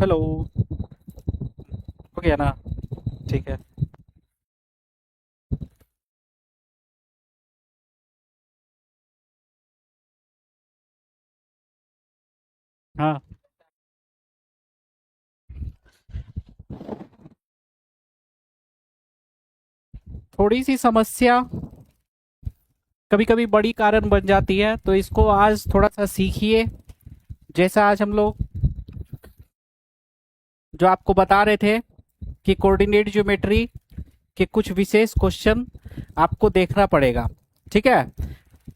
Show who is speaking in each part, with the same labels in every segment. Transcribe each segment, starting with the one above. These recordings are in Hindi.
Speaker 1: हेलो। हो गया ना? ठीक है। हाँ, थोड़ी सी समस्या कभी कभी बड़ी कारण बन जाती है, तो इसको आज थोड़ा सा सीखिए। जैसा आज हम लोग जो आपको बता रहे थे कि कोऑर्डिनेट ज्योमेट्री के कुछ विशेष क्वेश्चन आपको देखना पड़ेगा। ठीक है।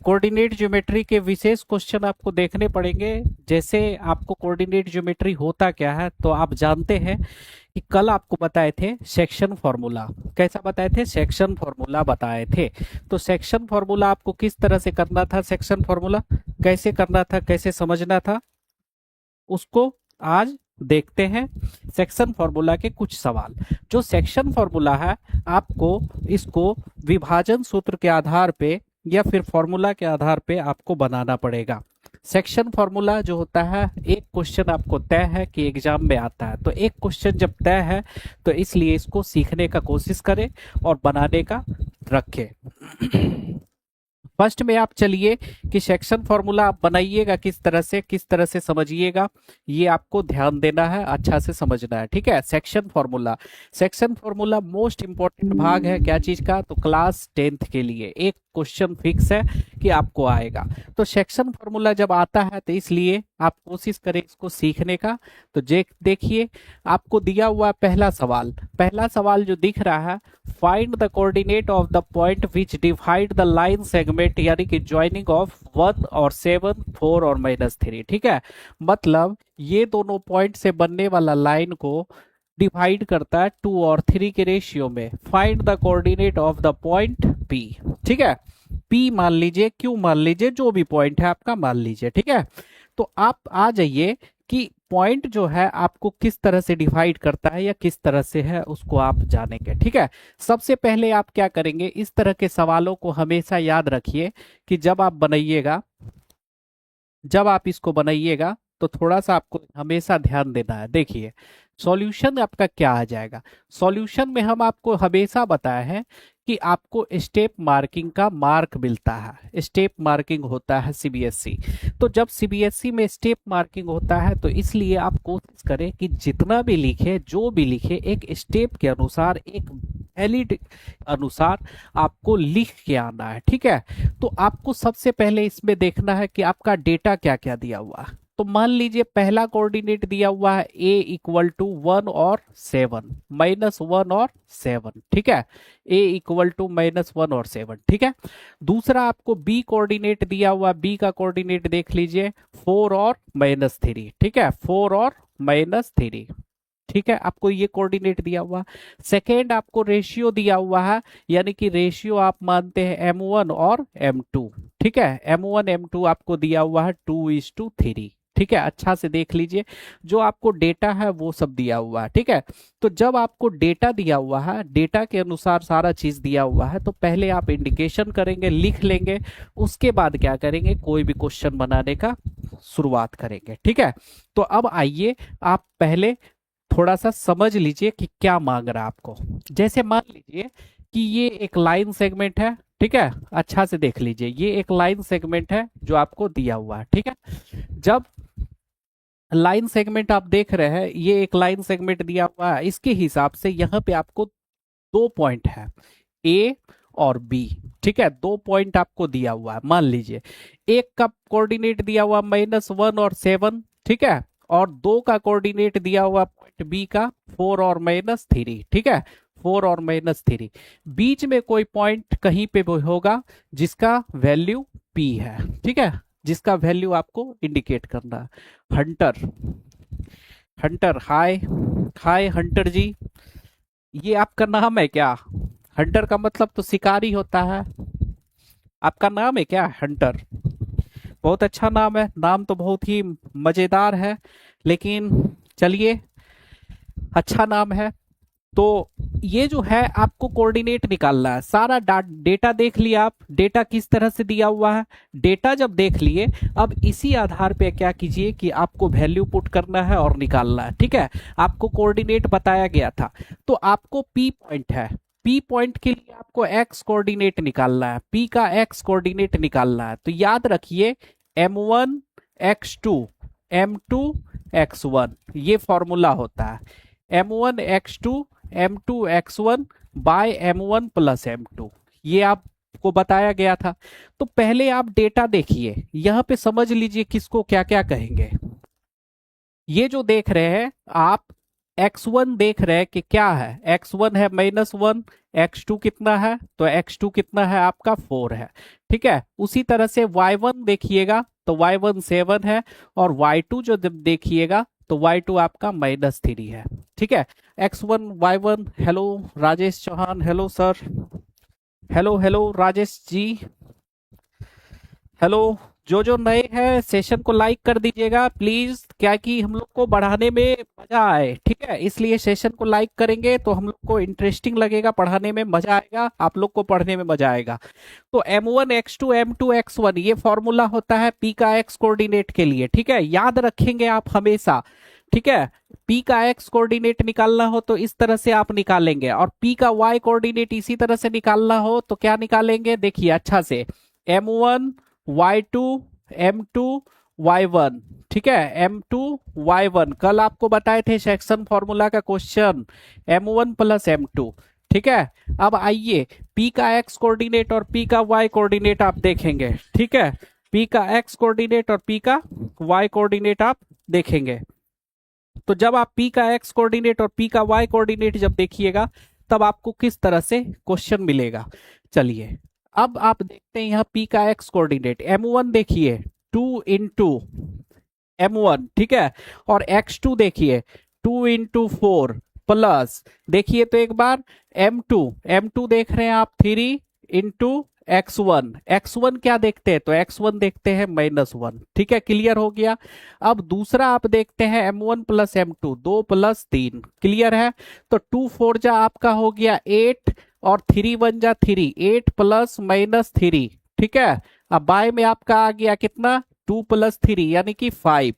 Speaker 1: कोऑर्डिनेट ज्योमेट्री के विशेष क्वेश्चन आपको देखने पड़ेंगे। जैसे आपको कोऑर्डिनेट ज्योमेट्री होता क्या है, तो आप जानते हैं कि कल आपको बताए थे सेक्शन फॉर्मूला। कैसा बताए थे? सेक्शन फॉर्मूला बताए थे। तो सेक्शन फॉर्मूला आपको किस तरह से करना था? सेक्शन फॉर्मूला कैसे करना था, कैसे समझना था, उसको आज देखते हैं। सेक्शन फॉर्मूला के कुछ सवाल। जो सेक्शन फॉर्मूला है, आपको इसको विभाजन सूत्र के आधार पे या फिर फॉर्मूला के आधार पे आपको बनाना पड़ेगा। सेक्शन फॉर्मूला जो होता है, एक क्वेश्चन आपको तय है कि एग्जाम में आता है, तो एक क्वेश्चन जब तय है तो इसलिए इसको सीखने का कोशिश करें और बनाने का रखें। फर्स्ट में आप चलिए कि सेक्शन फॉर्मूला आप बनाइएगा किस तरह से समझिएगा, ये आपको ध्यान देना है, अच्छा से समझना है। ठीक है। Section formula, section formula most important भाग है क्या चीज का? तो क्लास टेंथ के लिए एक क्वेश्चन फिक्स है कि आपको आएगा। तो सेक्शन फॉर्मूला जब आता है तो इसलिए आप कोशिश करें इसको सीखने का। तो देखिए, आपको दिया हुआ पहला सवाल जो दिख रहा है, find the coordinate of the point which divide the line segment, यानी कि ज्वाइनिंग ऑफ 1 और 7, 4 और -3। ठीक है। मतलब ये दोनों पॉइंट से बनने वाला लाइन को डिवाइड करता है 2 और 3 के रेशियो में। Find the coordinate of the point P. ठीक है। पी मान लीजिए, क्यों मान लीजिए, जो भी पॉइंट है आपका मान लीजिए। ठीक है। तो आप आ जाइए कि पॉइंट जो है आपको किस तरह से डिवाइड करता है या किस तरह से है, उसको आप जानेंगे। ठीक है। सबसे पहले आप क्या करेंगे, इस तरह के सवालों को हमेशा याद रखिए कि जब आप इसको बनाइएगा तो थोड़ा सा आपको हमेशा ध्यान देना है। देखिए, सॉल्यूशन आपका क्या आ जाएगा। सॉल्यूशन में हम आपको हमेशा बताया है कि आपको स्टेप मार्किंग का मार्क मिलता है, स्टेप मार्किंग होता है सीबीएसई। तो जब सीबीएसई में स्टेप मार्किंग होता है तो इसलिए आप कोशिश करें कि जितना भी लिखे, जो भी लिखे, एक स्टेप के अनुसार, एक वैलिड अनुसार आपको लिख के आना है। ठीक है। तो आपको सबसे पहले इसमें देखना है कि आपका डेटा क्या क्या दिया हुआ है। तो मान लीजिए पहला कोऑर्डिनेट दिया हुआ है a इक्वल टू 1 और 7, -1 और 7। ठीक है। a इक्वल टू -1 और 7। ठीक है। दूसरा आपको b कोऑर्डिनेट दिया हुआ, b का कोऑर्डिनेट देख लीजिए 4 और -3। ठीक है। 4 और -3। ठीक है। आपको ये कोऑर्डिनेट दिया हुआ। सेकेंड आपको रेशियो दिया हुआ है, यानी कि रेशियो आप मानते हैं m1 और m2। ठीक है। m1 m2 आपको दिया हुआ है 2:3। ठीक है। अच्छा से देख लीजिए, जो आपको डेटा है वो सब दिया हुआ है। ठीक है। तो जब आपको डेटा दिया हुआ है, डेटा के अनुसार सारा चीज दिया हुआ है, तो पहले आप इंडिकेशन करेंगे, लिख लेंगे। उसके बाद क्या करेंगे, कोई भी क्वेश्चन बनाने का शुरुआत करेंगे। ठीक है। तो अब आइए, आप पहले थोड़ा सा समझ लीजिए कि क्या मांग रहा है आपको। जैसे मान लीजिए कि ये एक लाइन सेगमेंट है। ठीक है। अच्छा से देख लीजिए, ये एक लाइन सेगमेंट है जो आपको दिया हुआ है। ठीक है। जब लाइन सेगमेंट आप देख रहे हैं, ये एक लाइन सेगमेंट दिया हुआ है, इसके हिसाब से यहाँ पे आपको दो पॉइंट है, ए और बी। ठीक है। दो पॉइंट आपको दिया हुआ है। मान लीजिए एक का कोऑर्डिनेट दिया हुआ -1 और 7। ठीक है। और दो का कोऑर्डिनेट दिया हुआ पॉइंट बी का 4 और -3। ठीक है। 4 और -3, बीच में कोई पॉइंट कहीं पे भी होगा जिसका वैल्यू पी है। ठीक है। जिसका वैल्यू आपको इंडिकेट करना है। हंटर, हंटर हाय, हाय हंटर जी, ये आपका नाम है क्या? हंटर का मतलब तो शिकारी होता है। आपका नाम है क्या हंटर? बहुत अच्छा नाम है, नाम तो बहुत ही मजेदार है। लेकिन चलिए, अच्छा नाम है। तो ये जो है आपको कोऑर्डिनेट निकालना है। सारा डेटा देख लिया आप, डेटा किस तरह से दिया हुआ है। डेटा जब देख लिए, अब इसी आधार पे क्या कीजिए कि आपको वैल्यू पुट करना है और निकालना है। ठीक है, आपको कोऑर्डिनेट बताया गया था, तो आपको पी पॉइंट है, पी पॉइंट के लिए आपको एक्स कोऑर्डिनेट निकालना है, पी का एक्स कोऑर्डिनेट निकालना है। तो याद रखिए m1 x2 m2 x1 ये फॉर्मूला होता है। m1 x2 m2 x1 bye m1 plus m2, ये आपको बताया गया था। तो पहले आप डेटा देखिए, यहां पे समझ लीजिए किसको क्या क्या कहेंगे। ये जो देख रहे हैं आप x1 देख रहे हैं कि क्या है, x1 है -1, x2 कितना है, तो x2 कितना है आपका 4 है। ठीक है, उसी तरह से y1 देखिएगा तो y1 7 है, और y2 जो देखिएगा तो y2 आपका -3 है। ठीक है, x1 y1। Hello Rajesh Chauhan, hello sir, hello hello Rajesh ji, hello. जो नए हैं सेशन को लाइक कर दीजिएगा प्लीज, क्या कि हम लोग को बढ़ाने में मजा आए। ठीक है, इसलिए सेशन को लाइक करेंगे तो हम लोग को इंटरेस्टिंग लगेगा, पढ़ाने में मजा आएगा, आप लोग को पढ़ने में मजा आएगा। तो m1 x2 m2 x1 ये फॉर्मूला होता है p का x कोऑर्डिनेट के लिए। ठीक है, याद रखेंगे आप हमेशा। ठीक है, p का x कोऑर्डिनेट निकालना हो तो इस तरह से आप निकालेंगे, और p का y कोऑर्डिनेट इसी तरह से निकालना हो तो क्या निकालेंगे, देखिए अच्छा से, m1 y2 m2 y1। ठीक है, m2 y1 कल आपको बताए थे सेक्शन फॉर्मूला का क्वेश्चन, m1 प्लस m2। ठीक है, अब आइए p का x कोऑर्डिनेट और p का y कोऑर्डिनेट आप देखेंगे। ठीक है, p का x कोऑर्डिनेट और p का y कोऑर्डिनेट आप देखेंगे। तो जब आप p का x कोऑर्डिनेट और p का y कोऑर्डिनेट जब देखिएगा तब आपको किस तरह से क्वेश्चन मिलेगा। चलिए अब आप देखते हैं यहाँ p का x कोऑर्डिनेट m1 देखिए 2 इंटू m1। ठीक है, और x2 देखिए 2 इंटू 4 प्लस, देखिए तो एक बार m2 देख रहे हैं आप 3 इंटू x1। x1 क्या देखते हैं, तो x1 देखते हैं -1। ठीक है, क्लियर हो गया। अब दूसरा आप देखते हैं m1 plus m2, 2 plus 3, clear है। तो 2 4 जा आपका हो गया 8, और 3 1 जा 3, 8 प्लस -3। ठीक है, अब बाय में आपका आ गया कितना, 2 प्लस 3 यानी कि 5।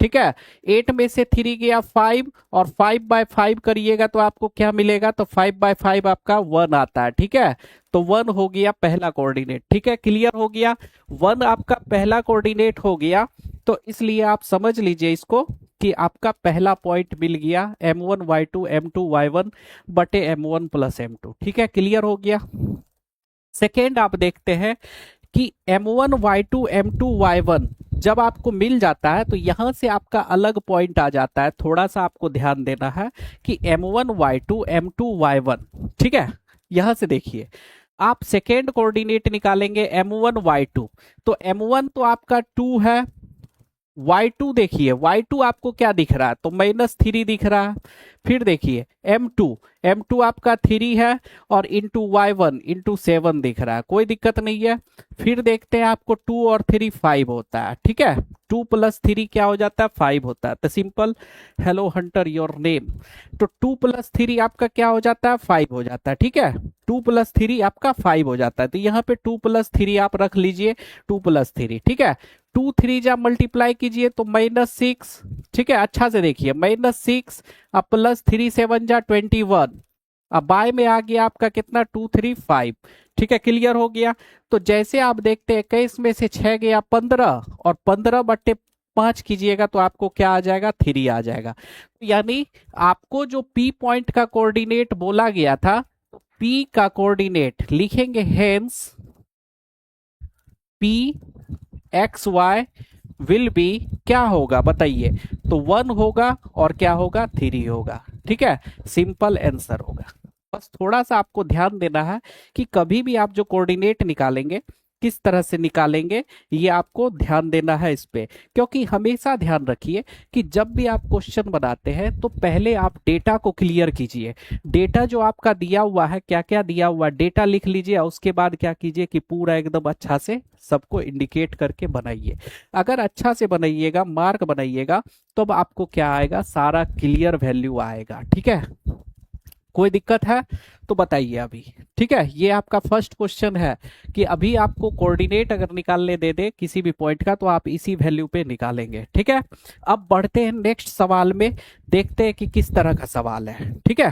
Speaker 1: ठीक है, 8 में से 3 गया 5, और 5/5 करिएगा तो आपको क्या मिलेगा, तो 5/5 आपका 1 आता है। ठीक है, तो 1 हो गया पहला कोऑर्डिनेट। ठीक है, क्लियर हो गया, 1 आपका पहला कोऑर्डिनेट हो गया। तो इसलिए आप समझ लीजिए इसको कि आपका पहला पॉइंट मिल गया m1 y2 m2 y1 बटे m1 प्लस m2। ठीक है, क्लियर हो गया। सेकेंड आप देखते हैं कि m1 y2 m2 y1 जब आपको मिल जाता है तो यहां से आपका अलग पॉइंट आ जाता है, थोड़ा सा आपको ध्यान देना है कि m1 y2 m2 y1। ठीक है, यहां से देखिए आप सेकेंड कोऑर्डिनेट निकालेंगे m1 y2, तो m1 तो आपका 2 है, y2 देखिए y2 आपको क्या दिख रहा है, तो -3 दिख रहा है। फिर देखिए m2 आपका 3 है, और इंटू y1 इंटू 7 दिख रहा है, कोई दिक्कत नहीं है। फिर देखते हैं आपको 2 और 3 5 होता है। ठीक है, 2 प्लस 3 क्या हो जाता है, 5 होता है। तो simple, hello Hunter your name, तो 2 प्लस 3 आपका क्या हो जाता है, 5 हो जाता है। ठीक है, 2 प्लस 3 आपका 5 हो जाता है, तो यहाँ पे 2 प्लस 3 आप रख लीजिए, 2 प्लस 3। ठीक है, 2 3 जब मल्टीप्लाई कीजिए तो -6। ठीक है, अच्छा से देखिए -6, अब प्लस 3 7 जा 21, अब बाय में आ गया आपका कितना 2 3 5। ठीक है, क्लियर हो गया। तो जैसे आप देखते हैं 21 में से 6 गया 15, और 15/5 कीजिएगा तो आपको क्या आ जाएगा, 3 आ जाएगा। यानी आपको जो पी पॉइंट का कोऑर्डिनेट बोला गया था, पी का कोऑर्डिनेट लिखेंगे, hence P X Y will be क्या होगा बताइए, तो 1 होगा, और क्या होगा, 3 होगा। ठीक है, सिंपल आंसर होगा। बस थोड़ा सा आपको ध्यान देना है कि कभी भी आप जो कोऑर्डिनेट निकालेंगे किस तरह से निकालेंगे, ये आपको ध्यान देना है इस पे। क्योंकि हमेशा ध्यान रखिए कि जब भी आप क्वेश्चन बनाते हैं तो पहले आप डेटा को क्लियर कीजिए। डेटा जो आपका दिया हुआ है, क्या क्या दिया हुआ है, डेटा लिख लीजिए, और उसके बाद क्या कीजिए कि पूरा एकदम अच्छा से सबको इंडिकेट करके बनाइए। अगर अच्छा से बनाइएगा, मार्क बनाइएगा, तब आपको क्या आएगा, सारा क्लियर वैल्यू आएगा। ठीक है, कोई दिक्कत है तो बताइए अभी। ठीक है, ये आपका फर्स्ट क्वेश्चन है कि अभी आपको कोऑर्डिनेट अगर निकालने दे दे किसी भी पॉइंट का तो आप इसी वैल्यू पे निकालेंगे। ठीक है, अब बढ़ते हैं नेक्स्ट सवाल में, देखते हैं कि किस तरह का सवाल है। ठीक है,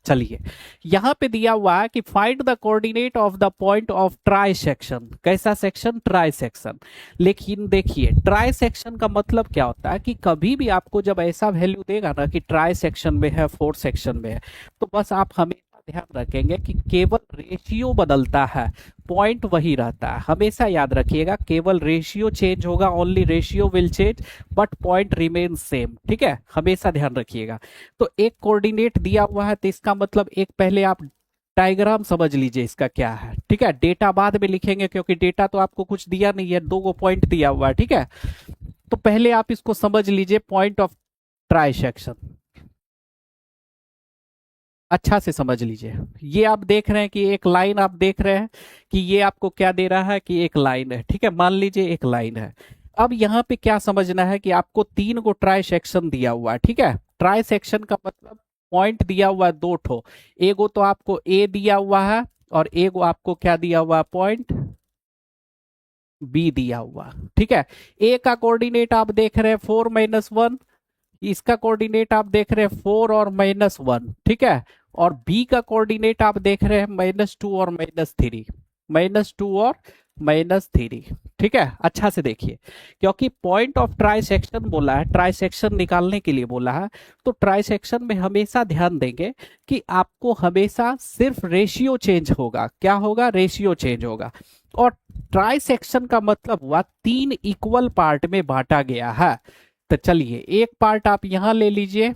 Speaker 1: चलिए यहां पे दिया हुआ है कि find the coordinate of the point of try section. कैसा सेक्शन? Try section. लेकिन देखिए ट्राई सेक्शन का मतलब क्या होता है कि कभी भी आपको जब ऐसा वैल्यू देगा ना कि ट्राई सेक्शन में है, फोर सेक्शन में है, तो बस आप हमेशा ध्यान रखेंगे कि केवल रेशियो बदलता है, पॉइंट वही रहता है। हमेशा याद रखिएगा, केवल रेशियो चेंज होगा, only ratio will change but point remain same. ठीक है, हमेशा ध्यान रखिएगा। तो एक कोऑर्डिनेट दिया हुआ है तो इसका मतलब एक पहले आप डायग्राम समझ लीजिए इसका क्या है। ठीक है, डेटा बाद में लिखेंगे क्योंकि डेटा तो आपको कुछ दिया नहीं है, दो गो पॉइंट दिया हुआ है। ठीक है, तो पहले आप इसको समझ लीजिए, पॉइंट ऑफ ट्राई सेक्शन अच्छा से समझ लीजिए। ये आप देख रहे हैं कि एक लाइन, आप देख रहे हैं कि ये आपको क्या दे रहा है कि एक लाइन है। ठीक है, मान लीजिए एक लाइन है। अब यहाँ पे क्या समझना है कि आपको तीन को ट्राई सेक्शन दिया हुआ है। ठीक है, ट्राई सेक्शन का मतलब पॉइंट दिया हुआ है दो ठो, एगो तो आपको ए दिया हुआ है और एगो आपको क्या दिया हुआ है, पॉइंट बी दिया हुआ। ठीक है, ए का कोऑर्डिनेट आप देख रहे हैं 4-1, इसका कोऑर्डिनेट आप देख रहे हैं 4 और -1। ठीक है, और बी का कोऑर्डिनेट आप देख रहे हैं -2 और -3, -2 और -3। ठीक है, अच्छा से देखिए, क्योंकि पॉइंट ऑफ ट्राई सेक्शन बोला है, ट्राई सेक्शन निकालने के लिए बोला है, तो ट्राई सेक्शन में हमेशा ध्यान देंगे कि आपको हमेशा सिर्फ रेशियो चेंज होगा। क्या होगा? रेशियो चेंज होगा। और ट्राई सेक्शन का मतलब हुआ तीन इक्वल पार्ट में बांटा गया है। तो चलिए एक पार्ट आप यहां ले लीजिए,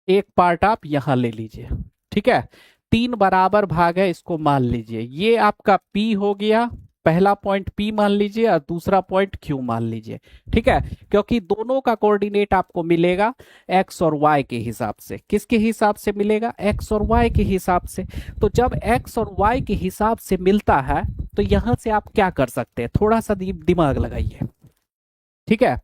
Speaker 1: एक पार्ट आप यहां ले लीजिए। ठीक है, तीन बराबर भाग है, इसको मान लीजिए। ये आपका P हो गया, पहला पॉइंट P मान लीजिए और दूसरा पॉइंट Q मान लीजिए। ठीक है, क्योंकि दोनों का कोऑर्डिनेट आपको मिलेगा x और y के हिसाब से। किसके हिसाब से मिलेगा? x और y के हिसाब से। तो जब x और y के हिसाब से मिलता है तो यहां से आप क्या कर सकते हैं, थोड़ा सा दिमाग लगाइए। ठीक है,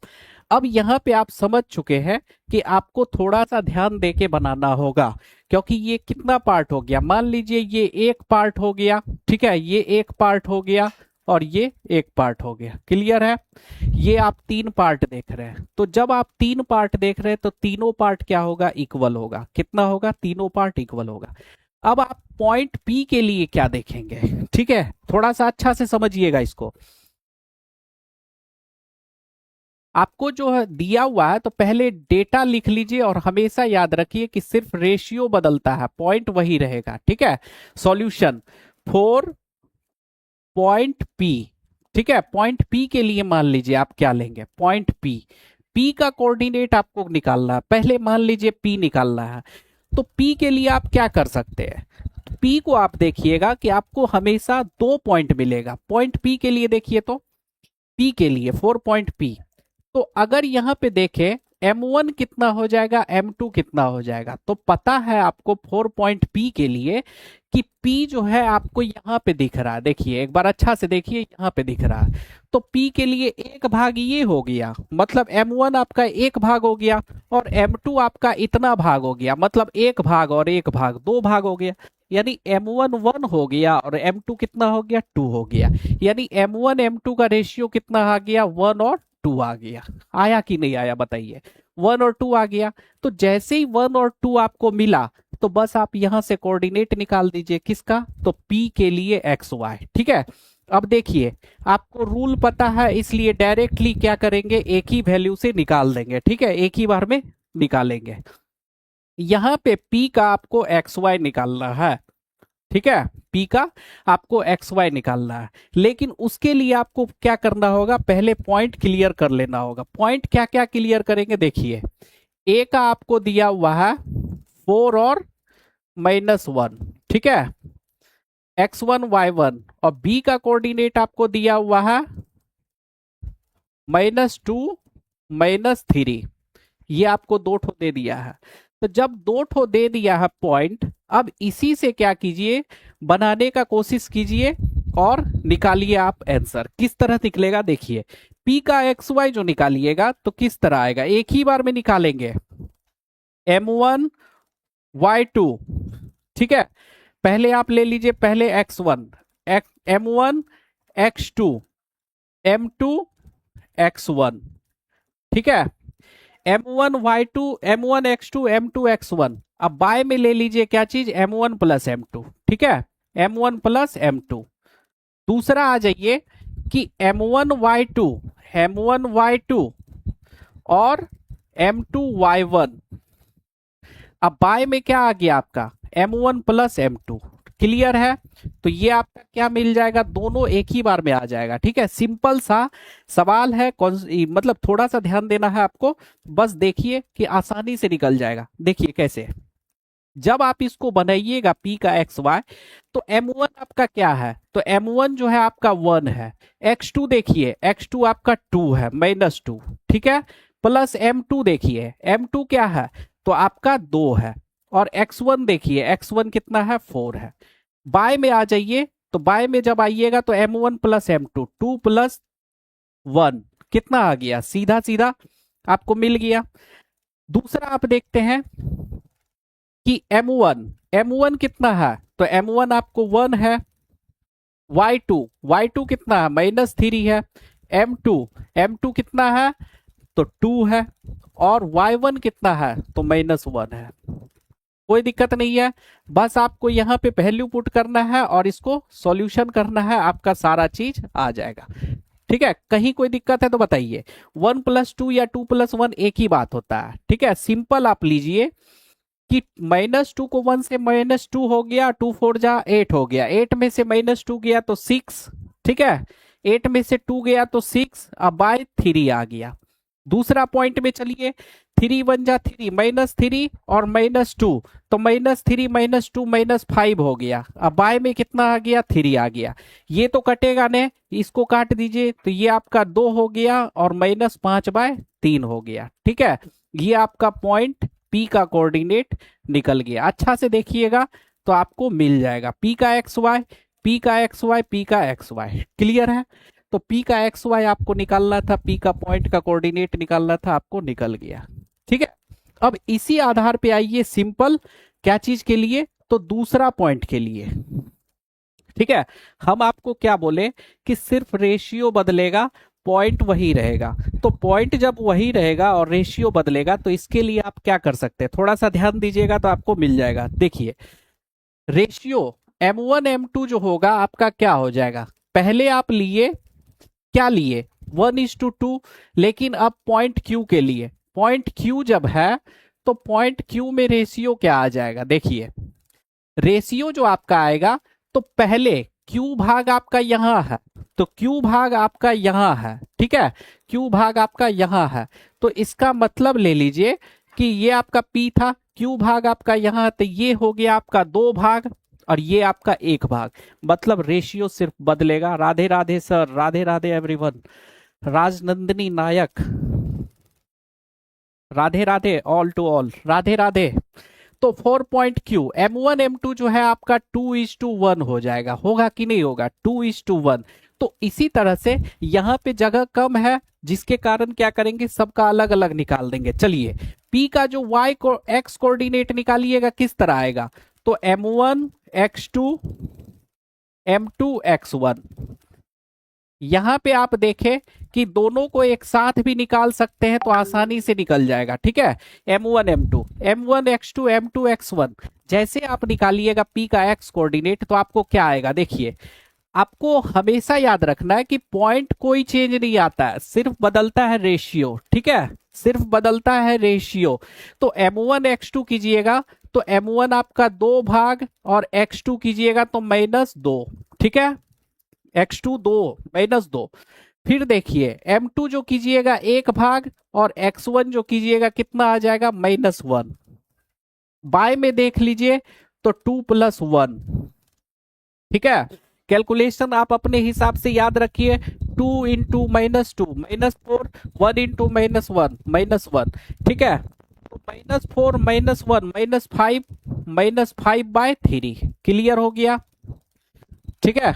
Speaker 1: अब यहां पे आप समझ चुके हैं कि आपको थोड़ा सा ध्यान देके बनाना होगा, क्योंकि ये कितना पार्ट हो गया, मान लीजिए ये एक पार्ट हो गया। ठीक है, ये एक पार्ट हो गया और ये एक पार्ट हो गया। क्लियर है? ये आप तीन पार्ट देख रहे हैं, तो जब आप तीन पार्ट देख रहे हैं तो तीनों पार्ट क्या होगा? इक्वल होगा। कितना होगा? तीनों पार्ट इक्वल होगा। अब आप पॉइंट P के लिए क्या देखेंगे? ठीक है, थोड़ा सा अच्छा से समझिएगा इसको। आपको जो है दिया हुआ है तो पहले डेटा लिख लीजिए और हमेशा याद रखिए कि सिर्फ रेशियो बदलता है, पॉइंट वही रहेगा। ठीक है, सॉल्यूशन 4 पॉइंट P। ठीक है, पॉइंट P के लिए मान लीजिए आप क्या लेंगे, पॉइंट P। P का कोऑर्डिनेट आपको निकालना है, पहले मान लीजिए P निकालना है। तो P के लिए आप क्या कर सकते हैं? P को आप देखिएगा कि आपको हमेशा दो पॉइंट मिलेगा। पॉइंट P के लिए देखिए, तो P के लिए 4 पॉइंट P, तो अगर यहां पे देखें M1 कितना हो जाएगा, M2 कितना हो जाएगा, तो पता है आपको 4 पॉइंट P के लिए कि P जो है आपको यहां पे दिख रहा है। देखिए एक बार अच्छा से देखिए, यहां पे दिख रहा है। तो P के लिए एक भाग ये हो गया, मतलब M1 आपका एक भाग हो गया और M2 आपका इतना भाग हो गया, मतलब एक भाग और एक भाग, दो भाग हो गया। यानी M1 1 हो गया और M2 कितना हो गया? 2 हो गया। यानी M1 M2 का रेशियो कितना आ गया? 1 और 2 आ गया। आया कि नहीं आया बताइए? 1 और 2 आ गया। तो जैसे ही 1 और 2 आपको मिला तो बस आप यहां से कोऑर्डिनेट निकाल दीजिए। किसका? तो P के लिए XY। ठीक है, अब देखिए आपको रूल पता है, इसलिए डायरेक्टली क्या करेंगे, एक ही वैल्यू से निकाल देंगे। ठीक है, एक ही बार में निकालेंगे। यहां पे P का आपको XY निकालना है। ठीक है, P का आपको XY निकालना है, लेकिन उसके लिए आपको क्या करना होगा, पहले पॉइंट क्लियर कर लेना होगा। पॉइंट क्या क्या क्लियर करेंगे? देखिए A का आपको दिया हुआ है 4 और -1। ठीक है, X1 Y1, और B का कोऑर्डिनेट आपको दिया हुआ है -2 -3। ये आपको दो ठो दे दिया है। तो जब दो ठो दे दिया है पॉइंट, अब इसी से क्या कीजिए, बनाने का कोशिश कीजिए और निकालिए आप आंसर। किस तरह निकलेगा देखिए, P का XY जो निकालिएगा तो किस तरह आएगा, एक ही बार में निकालेंगे। M1 Y2 ठीक है, पहले आप ले लीजिए, पहले x1 m1 x2 m2 x1, ठीक है, m1 y2 m1 x2 m2 x1। अब बाय में ले लीजिए क्या चीज, m1 प्लस m2, ठीक है, m1 प्लस m2। दूसरा आ जाइए कि m1 y2 और m2 y1। अब बाय में क्या आ गया आपका, m1 प्लस m2। क्लियर है, तो ये आपका क्या मिल जाएगा, दोनों एक ही बार में आ जाएगा। ठीक है, सिंपल सा सवाल है, मतलब थोड़ा सा ध्यान देना है आपको, बस देखिए कि आसानी से निकल जाएगा। देखिए कैसे, जब आप इसको बनाइएगा p का एक्स वाई, तो m1 आपका क्या है, तो m1 जो है आपका 1 है, x2 देखिए x2 आपका 2 है -2, ठीक है, प्लस m2 देखिए m2 क्या है, तो आपका 2 है, और x1 देखिए x1 कितना है, 4 है। बाय में आ जाइए, तो बाय में जब आइएगा तो m1 प्लस m2 2 प्लस 1 कितना आ गया, सीधा सीधा आपको मिल गया। दूसरा आप देखते हैं कि m1 कितना है, तो m1 आपको 1 है, y2 कितना है, -3 है, m2 कितना है, तो 2 है, और y1 कितना है, तो -1 है। कोई दिक्कत नहीं है, बस आपको यहाँ पे वैल्यू पुट करना है और इसको सॉल्यूशन करना है, आपका सारा चीज आ जाएगा। ठीक है, कहीं कोई दिक्कत है तो बताइए। 1 + 2 या 2 + 1 एक ही बात होता है। ठीक है, सिंपल आप लीजिए कि -2 को 1 से -2 हो गया, 2 4 जा 8 हो गया, 8 में से -2 गया तो 6, ठीक है, 8 में से 2 गया तो 6, अब बाय 3 आ गया। दूसरा पॉइंट में चलिए, 3 1 जा 3 -3 और -2, तो -3 -2 -5 हो गया, अब बाय में कितना आ गया, 3 आ गया। ये तो कटेगा ने, इसको काट दीजिए, तो ये आपका 2 हो गया और -5/3 हो गया। ठीक है, ये आपका पॉइंट P का कोऑर्डिनेट निकल गया। अच्छा से देखिएगा तो आपको मिल जाएगा P का XY, P का XY, P का XY। क्लियर है, तो P का XY आपको निकालना था, P का पॉइंट का कोऑर्डिनेट निकालना था, आपको निकल गया। ठीक है, अब इसी आधार पे आइए सिंपल क्या चीज के लिए, तो दूसरा पॉइंट के लिए। ठीक है, हम आपको क्या बोले कि सिर्फ रेशियो बदलेगा, पॉइंट वही रहेगा। तो पॉइंट जब वही रहेगा और रेशियो बदलेगा, तो इसके लिए आप क्या कर सकते हैं, थोड़ा सा ध्यान दीजिएगा तो आपको मिल जाएगा। देखिए, रेशियो m1 m2 जो होगा आपका क्या हो जाएगा, पहले आप लिए क्या लिए 1:2, लेकिन अब पॉइंट Q के लिए, पॉइंट Q जब है तो पॉइंट Q में रेशियो क्या आ जाएगा, देखिए रेशियो जो आपका आएगा, तो पहले Q भाग आपका यहां है, तो Q भाग आपका यहां है। ठीक है, Q भाग आपका यहां है, तो इसका मतलब ले लीजिए कि ये आपका P था, Q भाग आपका यहां, तो ये हो गया आपका 2 भाग और ये आपका 1 भाग, मतलब रेशियो सिर्फ बदलेगा। Radhe Radhe sir, Radhe Radhe everyone, Rajnandini Nayak, Radhe Radhe all to all, Radhe Radhe. तो 4 पॉइंट Q m1 m2 जो है आपका 2:1 हो जाएगा, होगा कि नहीं होगा, 2:1। तो इसी तरह से यहाँ पे जगह कम है, जिसके कारण क्या करेंगे, सबका अलग अलग निकाल देंगे। चलिए, P का जो y को x कोऑर्डिनेट निकालिएगा किस तरह आएगा, तो m1 x2 m2 x1। यहां पे आप देखें कि दोनों को एक साथ भी निकाल सकते हैं, तो आसानी से निकल जाएगा। ठीक है, m1 m2 m1 x2 m2 x1 जैसे आप निकालिएगा P का x कोऑर्डिनेट, तो आपको क्या आएगा, देखिए आपको हमेशा याद रखना है कि पॉइंट कोई चेंज नहीं आता है, सिर्फ बदलता है रेशियो। ठीक है, सिर्फ बदलता है रेशियो। तो m1 x2 कीजिएगा तो m1 आपका 2 भाग और x2 कीजिएगा तो -2। ठीक है, x2 2 -2। फिर देखिए m2 जो कीजिएगा 1 भाग और x1 जो कीजिएगा कितना आ जाएगा, -1। बाय में देख लीजिए तो 2 + 1। ठीक है, कैलकुलेशन आप अपने हिसाब से याद रखिए, 2 × -2 -4, 1 × -1 ठीक है, तो -4 -1 -5 क्लियर हो गया। ठीक है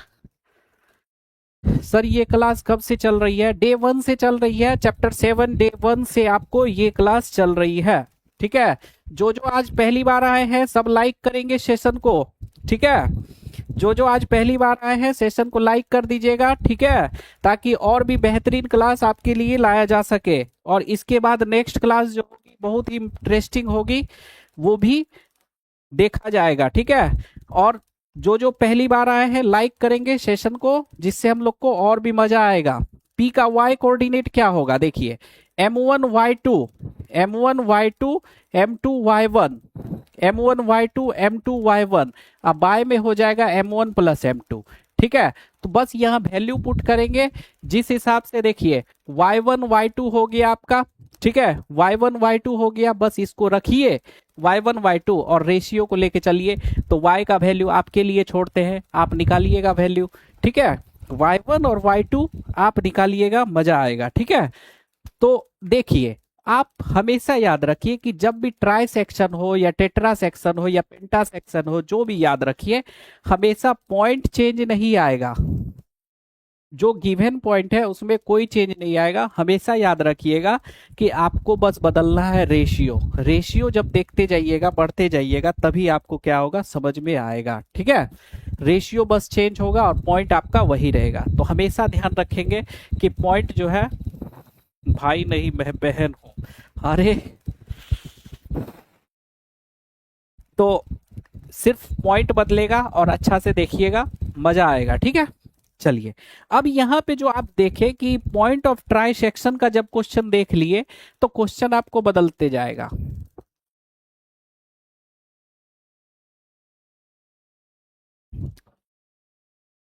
Speaker 1: सर, ये क्लास कब से चल रही है, डे 1 से चल रही है, चैप्टर 7 डे 1 से आपको ये क्लास चल रही है। ठीक है। जो जो आज पहली बार आए हैं सब लाइक करेंगे सेशन को, ठीक है। जो जो आज पहली बार आए हैं सेशन को लाइक कर दीजिएगा, ठीक है, ताकि और भी बेहतरीन क्लास आपके लिए लाया जा सके। और इसके बाद नेक्स्ट क्लास जो होगी बहुत ही इंटरेस्टिंग होगी, वो भी देखा जाएगा, ठीक है। और जो जो पहली बार आए हैं लाइक करेंगे सेशन को, जिससे हम लोग को और भी मजा आएगा। पी का वाई कोऑर्डिनेट क्या होगा, देखिए m1y2 m1y2 m2y1 m1y2 m2y1, अब बाय में हो जाएगा m1 प्लस m2, ठीक है। तो बस यहाँ वैल्यू पुट करेंगे जिस हिसाब से, देखिए y1 y2 हो गया आपका, ठीक है, y1 y2 हो गया, बस इसको रखिए y1 y2 और रेशियो को लेके चलिए। तो y का वैल्यू आपके लिए छोड़ते हैं, आप निकालिएगा वैल्यू, ठीक है। y1 और y2 आप निकालिएगा, मजा आएगा, ठीक है। तो देखिए आप हमेशा याद रखिए कि जब भी ट्राई सेक्शन हो या टेट्रा सेक्शन हो या पेंटा सेक्शन हो, जो भी याद रखिए, हमेशा पॉइंट चेंज नहीं आएगा। जो गिवन पॉइंट है उसमें कोई चेंज नहीं आएगा। हमेशा याद रखिएगा कि आपको बस बदलना है रेशियो। रेशियो जब देखते जाइएगा, बढ़ते जाइएगा, तभी आपको क्या होगा समझ में आएगा, ठीक है। रेशियो बस चेंज होगा और पॉइंट आपका वही रहेगा। तो हमेशा ध्यान रखेंगे कि पॉइंट जो है, भाई नहीं मैं बहन हूं, अरे, तो सिर्फ पॉइंट बदलेगा और अच्छा से देखिएगा, मजा आएगा, ठीक है। चलिए अब यहाँ पे जो आप देखें कि पॉइंट ऑफ ट्राई सेक्शन का जब क्वेश्चन देख लिए तो क्वेश्चन आपको बदलते जाएगा।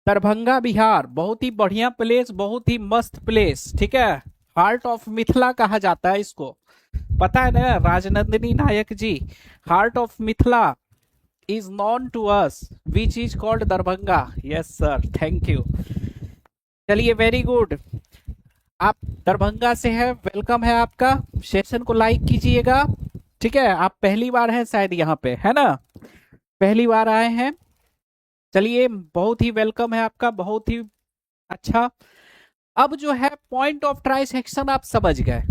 Speaker 1: दरभंगा बिहार बहुत ही बढ़िया प्लेस, बहुत ही मस्त प्लेस, ठीक है। हार्ट ऑफ मिथिला कहा जाता है इसको, पता है ना Rajnandini Nayak ji. Heart of Mithila is known to us which is called Darbhanga. Yes sir, thank you. चलिए वेरी गुड, आप दरभंगा से हैं, वेलकम है आपका। सेशन को लाइक कीजिएगा, ठीक है। आप पहली बार हैं शायद यहाँ पे, है ना, पहली बार आए हैं। चलिए बहुत ही वेलकम है आपका, बहुत ही अच्छा। अब जो है पॉइंट ऑफ ट्राई सेक्शन आप समझ गए।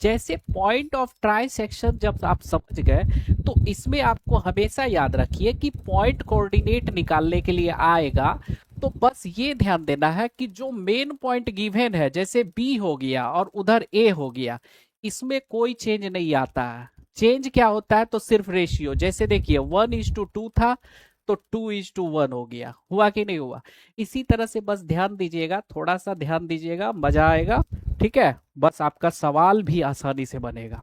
Speaker 1: जैसे पॉइंट ऑफ ट्राई सेक्शन जब आप समझ गए तो इसमें आपको हमेशा याद रखिए कि पॉइंट कोऑर्डिनेट निकालने के लिए आएगा तो बस ये ध्यान देना है कि जो मेन पॉइंट गिवन है, जैसे बी हो गया और उधर ए हो गया, इसमें कोई चेंज नहीं आता है। चेंज क्या होता है, तो सिर्फ रेशियो। जैसे देखिए 1:2 था तो 2:1 हो गया, हुआ कि नहीं हुआ। इसी तरह से बस ध्यान दीजिएगा, थोड़ा सा ध्यान दीजिएगा, मजा आएगा, ठीक है। बस आपका सवाल भी आसानी से बनेगा।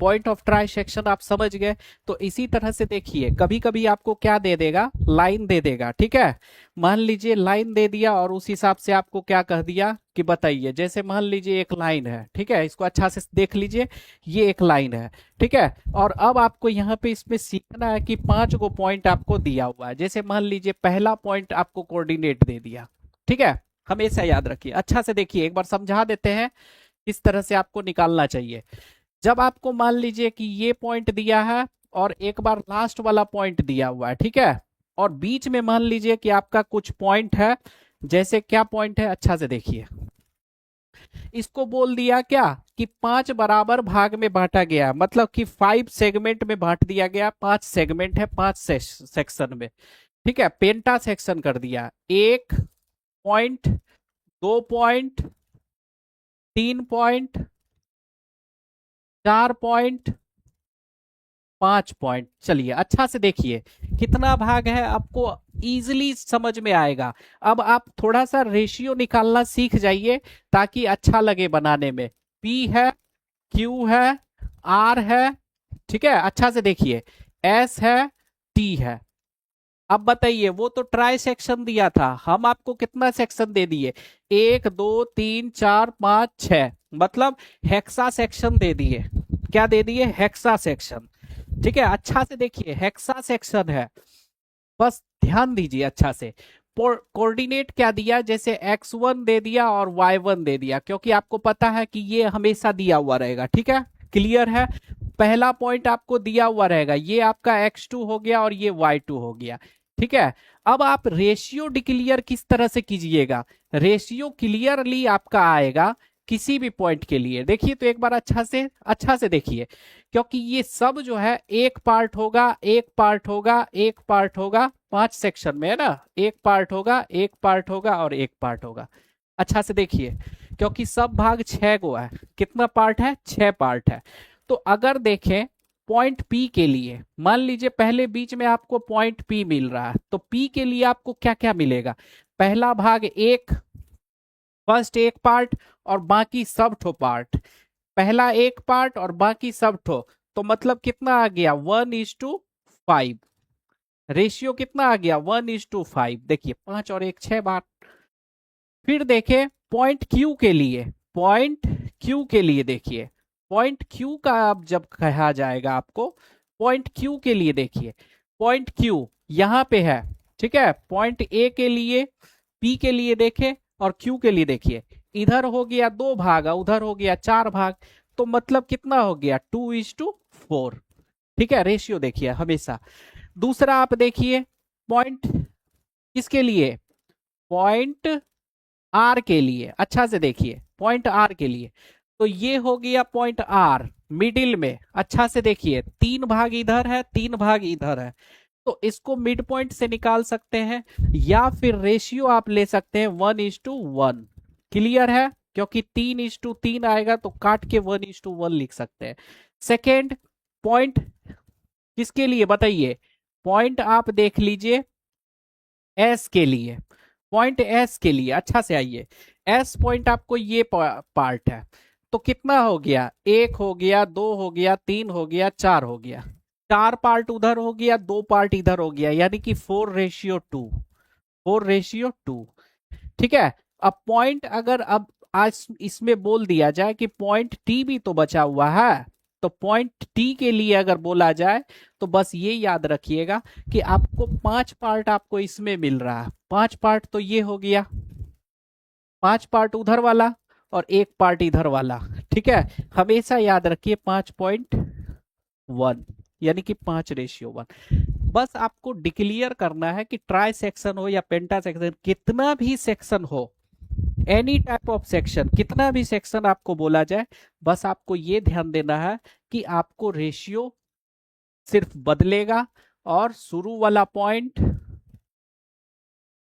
Speaker 1: पॉइंट ऑफ ट्राई सेक्शन आप समझ गए। तो इसी तरह से देखिए कभी कभी आपको क्या दे देगा, लाइन दे देगा, ठीक है। मान लीजिए लाइन दे दिया और उस हिसाब से आपको क्या कह दिया कि बताइए। जैसे मान लीजिए एक लाइन है, ठीक है, इसको अच्छा से देख लीजिए, ये एक लाइन है, ठीक है। और अब आपको यहाँ पे इसमें सीखना है कि 5 गो पॉइंट आपको दिया हुआ है। जैसे मान लीजिए पहला पॉइंट आपको कोऑर्डिनेट दे दिया, ठीक है। हमेशा याद रखिए, अच्छा से देखिए, एक बार समझा देते हैं इस तरह से आपको निकालना चाहिए। जब आपको मान लीजिए कि ये पॉइंट दिया है और एक बार लास्ट वाला पॉइंट दिया हुआ है, ठीक है, और बीच में मान लीजिए कि आपका कुछ पॉइंट है, जैसे क्या पॉइंट है, अच्छा से देखिए, इसको बोल दिया क्या कि 5 बराबर भाग में बांटा गया, मतलब कि 5 सेगमेंट में बांट दिया गया। 5 सेगमेंट है, 5 सेक्शन में, ठीक है, पेंटा सेक्शन कर दिया। 1 point, 2 point, 3 point, 4 point, 5 point. चलिए अच्छा से देखिए कितना भाग है, आपको इजीली समझ में आएगा। अब आप थोड़ा सा रेशियो निकालना सीख जाइए ताकि अच्छा लगे बनाने में। P है, Q है, R है, ठीक है, अच्छा से देखिए, S है, T है। अब बताइए, वो तो ट्राई सेक्शन दिया था, हम आपको कितना सेक्शन दे दिए, 1 2 3 4 5 6, मतलब हेक्सा सेक्शन दे दिए। क्या दे दिए, हेक्सा सेक्शन, ठीक है। अच्छा से देखिए हेक्सा सेक्शन है, बस ध्यान दीजिए अच्छा से। कोऑर्डिनेट क्या दिया, जैसे x1 दे दिया और y1 दे दिया, क्योंकि आपको पता है कि ये हमेशा दिया हुआ रहेगा, ठीक है, क्लियर है। पहला पॉइंट आपको दिया हुआ रहेगा, ये आपका x2 हो गया और ये y2 हो गया, ठीक है। अब आप रेशियो डिक्लियर किस तरह से कीजिएगा, रेशियो क्लियरली आपका आएगा किसी भी पॉइंट के लिए देखिए तो एक बार अच्छा से देखिए, क्योंकि ये सब जो है एक पार्ट होगा, एक पार्ट होगा, एक पार्ट होगा, 5 सेक्शन में है ना, एक पार्ट होगा, एक पार्ट होगा और एक पार्ट होगा। अच्छा से देखिए, क्योंकि सब भाग 6 गो है, कितना पार्ट है, 6 पार्ट है। तो अगर देखें पॉइंट पी के लिए, मान लीजिए पहले बीच में आपको पॉइंट पी मिल रहा है, तो पी के लिए आपको क्या क्या मिलेगा, पहला भाग एक, फर्स्ट एक पार्ट और बाकी सब ठो पार्ट, पहला एक पार्ट और बाकी सब ठो, तो मतलब कितना आ गया 1:5, रेशियो कितना आ गया 1:5। देखिए 5 और 1 6 बार। फिर देखें पॉइंट क्यू के लिए, पॉइंट क्यू के लिए देखिए, पॉइंट क्यू का अब जब कहा जाएगा आपको, पॉइंट क्यू के लिए देखिए, पॉइंट क्यू यहां पे है, ठीक है, पॉइंट ए के लिए, पी के लिए देखें और क्यू के लिए देखिए, इधर हो गया 2 भाग, उधर हो गया 4 भाग, तो मतलब कितना हो गया 2:4। ठीक है, रेशियो देखिए हमेशा। दूसरा आप देखिए पॉइंट किसके लिए, पॉइंट आर के लिए, अच्छा से देखिए पॉइंट आर के लिए, तो ये हो गया पॉइंट आर मिडिल में, अच्छा से देखिए 3 भाग इधर है, 3 भाग इधर है, तो इसको मिड पॉइंट से निकाल सकते हैं, या फिर रेशियो आप ले सकते हैं 1:1। क्लियर है, क्योंकि 3:3 आएगा तो काट के 1:1 लिख सकते हैं। सेकेंड पॉइंट किसके लिए बताइए, पॉइंट आप देख लीजिए एस के लिए, पॉइंट एस के लिए, अच्छा से आइए, एस पॉइंट आपको ये पार्ट है, तो कितना हो गया, 1 हो गया, 2 हो गया, 3 हो गया, 4 हो गया, 4 पार्ट उधर हो गया, 2 पार्ट इधर हो गया, यानी कि 4:2, 4:2। ठीक है, अब पॉइंट अगर अब आज इसमें बोल दिया जाए कि पॉइंट टी भी तो बचा हुआ है, तो पॉइंट टी के लिए अगर बोला जाए तो बस ये याद रखिएगा कि आपको 5 पार्ट आपको इसमें मिल रहा है, 5 पार्ट तो ये हो गया, 5 पार्ट उधर वाला और 1 पार्ट इधर वाला। ठीक है, हमेशा याद रखिए 5.1, यानी कि 5:1। बस आपको डिक्लेयर करना है कि ट्राई सेक्शन हो या पेंटा सेक्शन, कितना भी सेक्शन हो, एनी टाइप ऑफ सेक्शन, कितना भी सेक्शन आपको बोला जाए, बस आपको ये ध्यान देना है कि आपको रेशियो सिर्फ बदलेगा और शुरू वाला पॉइंट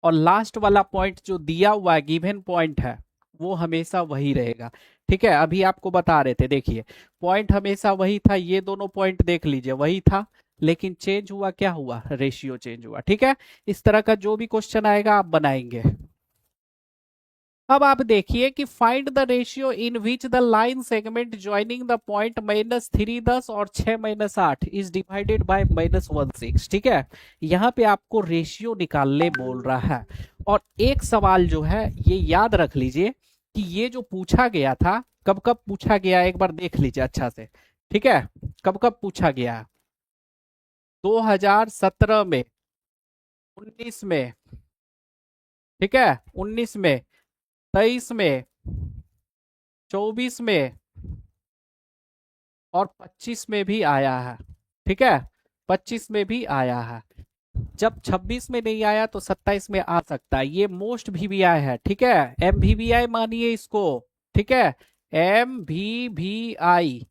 Speaker 1: और लास्ट वाला पॉइंट जो दिया हुआ है गिवन पॉइंट है वो हमेशा वही रहेगा। ठीक है, अभी आपको बता रहे थे, देखिए पॉइंट हमेशा वही था, ये दोनों पॉइंट देख लीजिए वही था, लेकिन चेंज हुआ, क्या हुआ, रेशियो चेंज हुआ। ठीक है, इस तरह का जो भी क्वेश्चन आएगा आप बनाएंगे। अब आप देखिए कि find the ratio in which the line segment joining the point -3 10 और 6 - 8 इज डिवाइडेड बाय -1 6। ठीक है, यहाँ पे आपको रेशियो निकालने बोल रहा है, और एक सवाल जो है ये याद रख लीजिए कि ये जो पूछा गया था, कब कब पूछा गया एक बार देख लीजिए अच्छा से। ठीक है, कब कब पूछा गया, 2017 में, 19 में, ठीक है 19 में, 23 में, 24 में और 25 में भी आया है। ठीक है, 25 में भी आया है, जब 26 में नहीं आया तो 27 में आ सकता है, ये मोस्ट वीवीआई है। ठीक है, MVVI मानिए इसको। ठीक है, MVVI।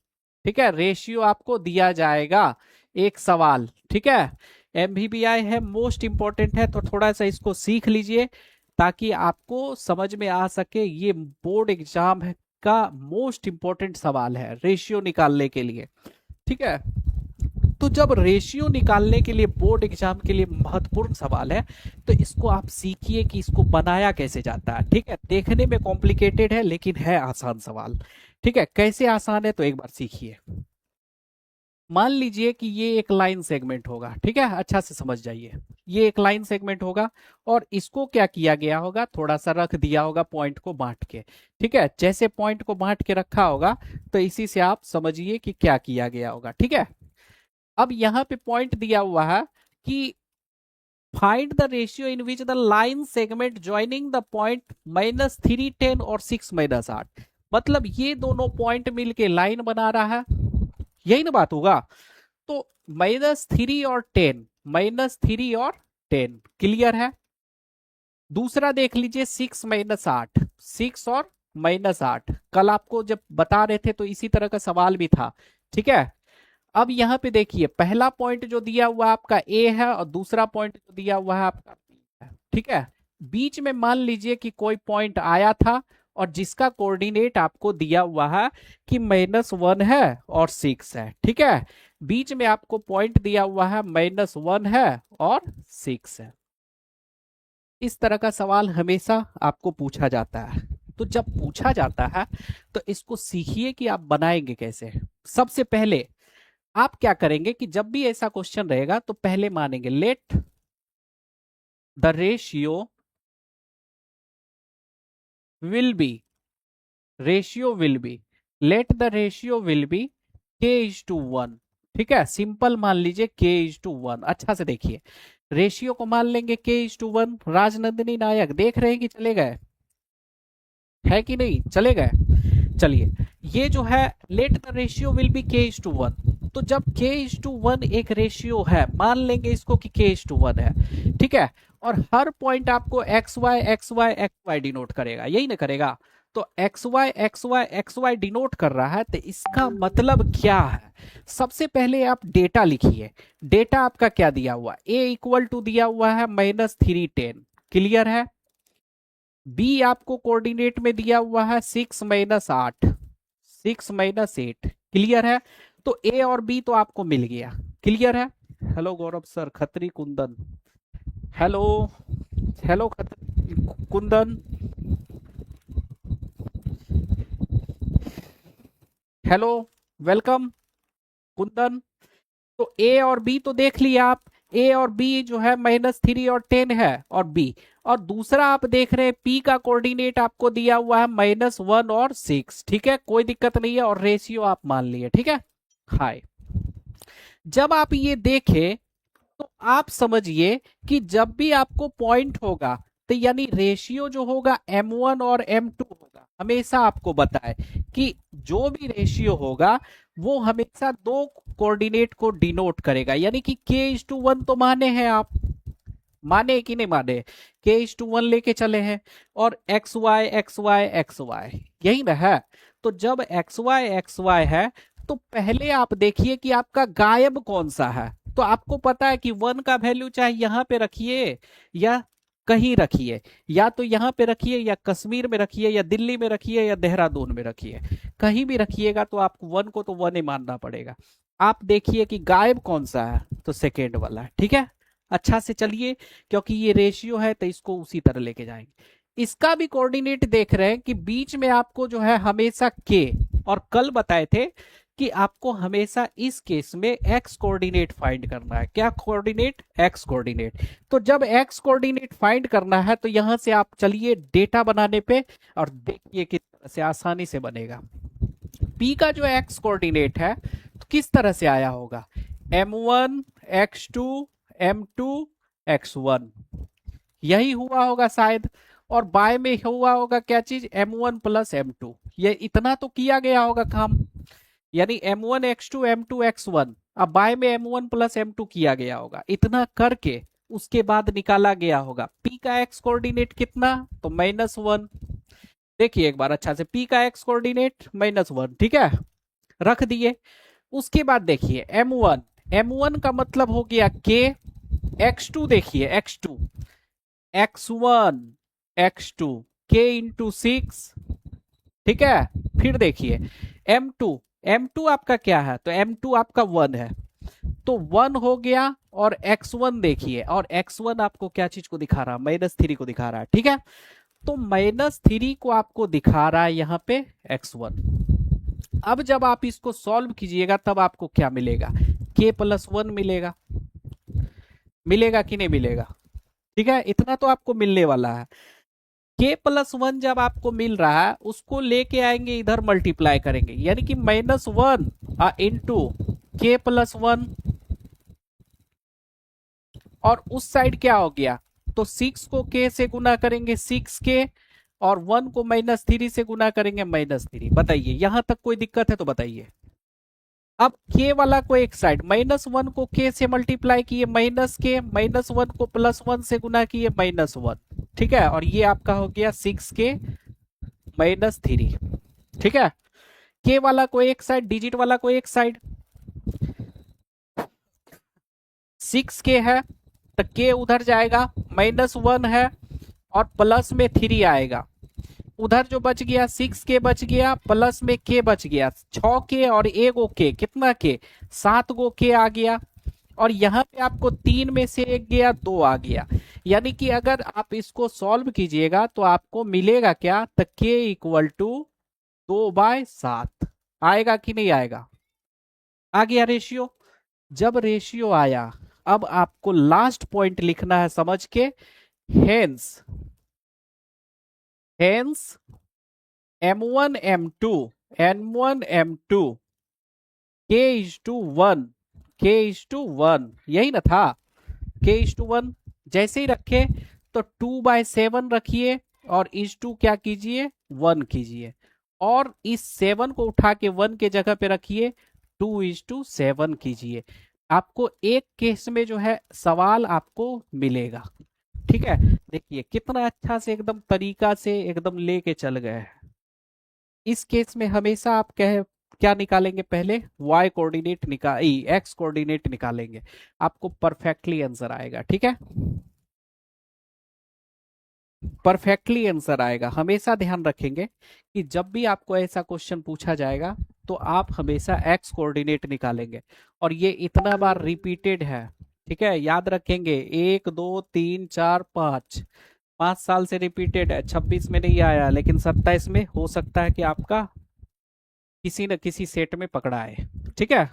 Speaker 1: ठीक है, रेशियो आपको दिया जाएगा एक सवाल। ठीक है, MVVI है, मोस्ट इंपॉर्टेंट है, तो थोड़ा सा इसको सीख लीजिए ताकि आपको समझ में आ सके, ये बोर्ड एग्जाम है का मोस्ट इंपॉर्टेंट सवाल है रेशियो निकालने के लिए। ठीक है, तो जब रेशियो निकालने के लिए बोर्ड एग्जाम के लिए महत्वपूर्ण सवाल है, तो इसको आप सीखिए कि इसको बनाया कैसे जाता है। ठीक है, देखने में कॉम्प्लिकेटेड है लेकिन है आसान सवाल। ठीक है, कैसे आसान है तो एक बार सीखिए। मान लीजिए कि ये एक लाइन सेगमेंट होगा, ठीक है, अच्छा से समझ जाइए, ये एक लाइन सेगमेंट होगा और इसको क्या किया गया होगा, थोड़ा सा रख दिया होगा पॉइंट को बांट के। ठीक है, जैसे पॉइंट को बांट के रखा होगा तो इसी से आप समझिए कि क्या किया गया होगा। ठीक है, अब यहाँ पे पॉइंट दिया हुआ है कि find the ratio in which the line segment joining the point -3 10 और 6 - 8, मतलब ये दोनों पॉइंट मिलके लाइन बना रहा है, यही ना बात होगा। तो -3 और 10, -3 और 10 क्लियर है। दूसरा देख लीजिए 6 - 8, 6 और -8। कल आपको जब बता रहे थे तो इसी तरह का सवाल भी था, ठीक है। अब यहाँ पे देखिए, पहला पॉइंट जो दिया हुआ आपका ए है और दूसरा पॉइंट जो दिया हुआ है आपका बी है, ठीक है। बीच में मान लीजिए कि कोई पॉइंट आया था और जिसका कोऑर्डिनेट आपको दिया हुआ है कि -1 है और 6 है, ठीक है। बीच में आपको पॉइंट दिया हुआ है -1 है और 6 है। इस तरह का सवाल हमेशा आपको पूछा जाता है। तो जब पूछा जाता है तो इसको सीखिए कि आप बनाएंगे कैसे। सबसे पहले आप क्या करेंगे कि जब भी ऐसा क्वेश्चन रहेगा तो पहले मानेंगे let the ratio will be, ratio will be, let the ratio will be k:1, ठीक है। सिंपल मान लीजिए k:1। अच्छा से देखिए, रेशियो को मान लेंगे k:1। राजनंदिनी नायक देख रहे हैं कि चले गए, है कि नहीं, चले गए। चलिए, ये जो है let the ratio will be k:1। तो जब k:1 एक रेशियो है, मान लेंगे इसको कि k:1 है, ठीक है। और हर पॉइंट आपको xy डिनोट करेगा, यही ना करेगा। तो xy डिनोट कर रहा है, तो इसका मतलब क्या है। सबसे पहले आप डेटा लिखिए। डेटा आपका क्या दिया हुआ, a = दिया हुआ है -310, क्लियर है। बी आपको कोऑर्डिनेट में दिया हुआ है 6 - 8, 6 - 8, क्लियर है। तो ए और बी तो आपको मिल गया, क्लियर है। Hello Gaurav sir, Khatri Kundan, hello, hello Khatri Kundan, hello, welcome Kundan. तो ए और बी तो देख लिया आप, ए और बी जो है -3 और 10 है, और बी। और दूसरा आप देख रहे हैं पी का कोऑर्डिनेट आपको दिया हुआ है -1 और 6, ठीक है, कोई दिक्कत नहीं है। और रेशियो आप मान लिए, ठीक है। हाय, जब आप ये देखें तो आप समझिए कि जब भी आपको पॉइंट होगा तो यानी रेशियो जो होगा m1 और m2 होगा। हमेशा आपको बताए कि जो भी रेशियो होगा वो हमेशा दो कोऑर्डिनेट को डिनोट करेगा, यानी कि k:1 तो माने हैं आप, माने कि नहीं माने, k:1 लेके चले हैं। और xy यही ना है। तो जब xy है तो पहले आप देखिए कि आपका गायब कौन सा है। तो आपको पता है कि 1 का वैल्यू चाहे यहां पे रखिए या कहीं रखिए, या तो यहां पे रखिए या कश्मीर में रखिए या दिल्ली में रखिए या देहरादून में रखिए, कहीं भी रखिएगा तो आपको 1 को तो 1 ही मानना पड़ेगा। आप देखिए कि गायब कौन सा है, तो सेकेंड वाला है, ठीक है। अच्छा से चलिए, क्योंकि ये रेशियो है तो इसको उसी तरह लेके जाएंगे। इसका भी कोऑर्डिनेट देख रहे हैं कि बीच में आपको जो है हमेशा के, और कल बताए थे कि आपको हमेशा इस केस में एक्स कोऑर्डिनेट फाइंड करना है। क्या कोऑर्डिनेट, एक्स कोऑर्डिनेट। तो जब एक्स कोऑर्डिनेट फाइंड करना है तो यहां से आप चलिए डेटा बनाने पे, और देखिए किस तरह से आसानी से बनेगा। पी का जो एक्स कोऑर्डिनेट है तो किस तरह से आया होगा, m1 x2 m2 x1, यही हुआ होगा शायद। और बाय में हुआ होगा क्या चीज, m1 + m2, ये इतना तो किया गया होगा काम, यानी m1 x2 m2 x1। अब बाय में m1 + m2 किया गया होगा, इतना करके उसके बाद निकाला गया होगा p का x कोऑर्डिनेट कितना, तो -1। देखिए एक बार अच्छा से, p का x कोऑर्डिनेट -1, ठीक है, रख दिए। उसके बाद देखिए m1, m1 का मतलब हो गया k, x2 देखिए x2, x1 x2 k × 6, ठीक है। फिर देखिए m2, m2 आपका क्या है, तो m2 आपका 1 है, तो 1 हो गया। और x1 देखिए, और x1 आपको क्या चीज को दिखा रहा है, -3 को दिखा रहा है, ठीक है। तो -3 को आपको दिखा रहा है यहाँ पे x1। अब जब आप इसको सॉल्व कीजिएगा तब आपको क्या मिलेगा, k+1 मिलेगा, मिलेगा कि नहीं मिलेगा, ठीक है। इतना तो आपको मिलने वाला है। k+1 जब आपको मिल रहा है उसको लेके आएंगे इधर, मल्टीप्लाई करेंगे, यानी कि -1 इंटू k+1, और उस साइड क्या हो गया, तो 6 को k से गुना करेंगे 6k, और 1 को -3 से गुना करेंगे -3। बताइए यहां तक कोई दिक्कत है तो बताइए। अब k वाला को एक साइड, -1 को k से मल्टीप्लाई किए -k, -1 को +1 से गुना किए -1, ठीक है। और ये आपका हो गया 6k -3। ठीक है, के वाला को एक साइड, डिजिट वाला को एक साइड। 6k है तो के उधर जाएगा, -1 है और प्लस में 3 आएगा। उधर जो बच गया 6k बच गया, प्लस में k बच गया, 6k और एगो के, कितना के, 7 गो के आ गया। और यहाँ पे आपको 3 में से एक गया, 2 आ गया। यानी कि अगर आप इसको सॉल्व कीजिएगा तो आपको मिलेगा क्या, तो k इक्वल टू 2/7 आएगा कि नहीं आएगा? आ गया रेशियो। जब रेशियो आया, अब आपको लास्ट पॉइंट लिखना है समझ के, hence hence m1 m2 n1 m2 k/1, k/1, यही ना था, k/1। जैसे ही रखे तो 2/7 रखिए और इस टू क्या कीजिए, 1 कीजिए, और इस 7 को उठा के 1 के जगह पे रखिए, 2/7 कीजिए। आपको एक केस में जो है सवाल आपको मिलेगा। ठीक है, देखिए कितना अच्छा से एकदम तरीका से एकदम लेके चल गए हैं। इस केस में हमेशा आप क्या निकालेंगे, पहले y कोऑर्डिनेट x कोऑर्डिनेट निकालेंगे, आपको परफेक्टली आंसर आएगा। ठीक है, परफेक्टली आंसर आएगा। हमेशा ध्यान रखेंगे कि जब भी आपको ऐसा क्वेश्चन पूछा जाएगा तो आप हमेशा x कोऑर्डिनेट निकालेंगे, और ये इतना बार रिपीटेड है। ठीक है, याद रखेंगे, 1 2 3 4 5, 5 साल से रिपीटेड है। 26 में नहीं आया, लेकिन 27 में हो सकता है कि आपका किसी न किसी सेट में पकड़ा है। ठीक है,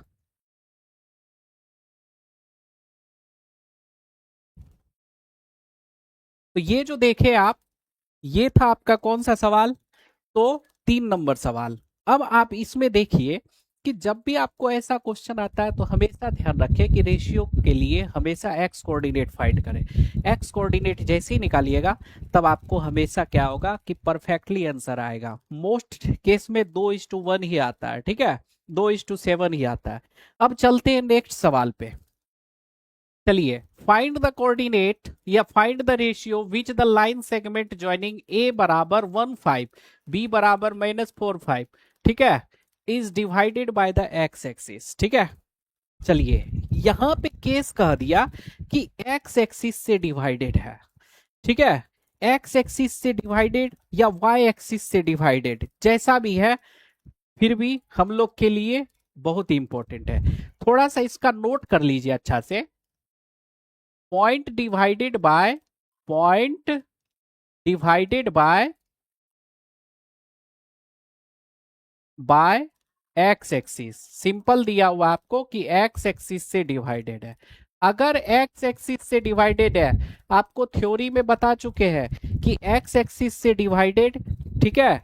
Speaker 1: तो ये जो देखे आप, ये था आपका कौन सा सवाल, तो 3 नंबर सवाल। अब आप इसमें देखिए कि जब भी आपको ऐसा क्वेश्चन आता है तो हमेशा ध्यान रखें कि रेशियो के लिए हमेशा एक्स कोऑर्डिनेट फाइंड करें। एक्स कोऑर्डिनेट जैसे ही निकालिएगा तब आपको हमेशा क्या होगा कि परफेक्टली आंसर आएगा। मोस्ट केस में 2:1 ही आता है। ठीक है, 2:7 ही आता है। अब चलते हैं नेक्स्ट सवाल पे। चलिए, फाइंड द कोऑर्डिनेट या find the ratio which the line segment joining a बराबर 1,5 b बराबर -4,5, ठीक है, is divided by the x axis. ठीक है, चलिए यहां पे केस कह दिया कि एक्स एक्सिस से डिवाइडेड है। ठीक है, एक्स एक्सिस से डिवाइडेड या वाई एक्सिस से डिवाइडेड, जैसा भी है, फिर भी हम लोग के लिए बहुत इंपॉर्टेंट है। थोड़ा सा इसका नोट कर लीजिए अच्छा से। Point divided by, point divided by X axis, simple दिया हुआ आपको कि एक्स एक्सिस से डिवाइडेड है। अगर एक्स एक्सिस से डिवाइडेड है, आपको थ्योरी में बता चुके हैं कि एक्स एक्सिस से डिवाइडेड, ठीक है,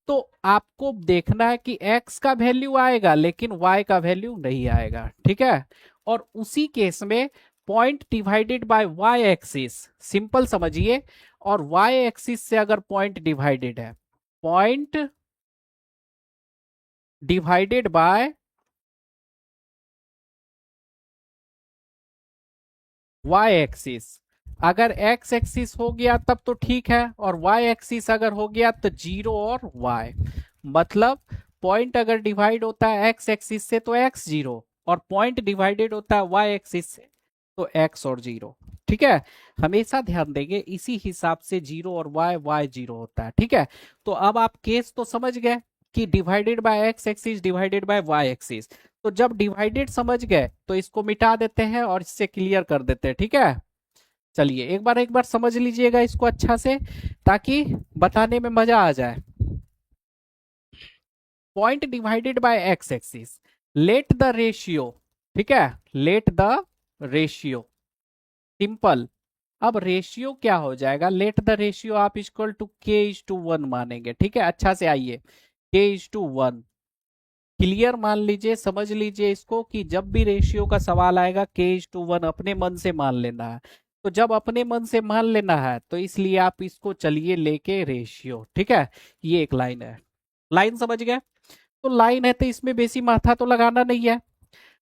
Speaker 1: तो आपको देखना है कि x का वैल्यू आएगा लेकिन y का वैल्यू नहीं आएगा। ठीक है, और उसी केस में point divided by y axis, simple समझिए, और y एक्सिस से अगर पॉइंट डिवाइडेड है, point divided by y axis, अगर x एक्सिस हो गया तब तो ठीक है, और y एक्सिस अगर हो गया तो 0 और y, मतलब पॉइंट अगर डिवाइड होता है x एक्सिस से तो x 0, और पॉइंट डिवाइडेड होता है y एक्सिस से तो x और 0। ठीक है, हमेशा ध्यान देंगे इसी हिसाब से 0 और y 0 होता है। ठीक है, तो अब आप केस तो समझ गए कि divided by X axis divided by Y axis. तो जब डिवाइडेड समझ गए तो इसको मिटा देते हैं और इससे क्लियर कर देते हैं। ठीक है, चलिए एक बार समझ लीजिएगा इसको अच्छा से, ताकि बताने में मजा आ जाए। Point divided by X axis, let the ratio, ठीक है, लेट द रेशियो, सिंपल। अब रेशियो क्या हो जाएगा, लेट द रेशियो आप इक्वल टू k/1 मानेंगे। ठीक है, अच्छा से आइए, k/1 क्लियर मान लीजिए, समझ लीजिए इसको कि जब भी रेशियो का सवाल आएगा k/1 अपने मन से मान लेना है। तो जब अपने मन से मान लेना है तो इसलिए आप इसको चलिए लेके रेशियो। ठीक है, ये एक लाइन है, लाइन समझ गए। तो लाइन है तो इसमें बेसी माथा तो लगाना नहीं है।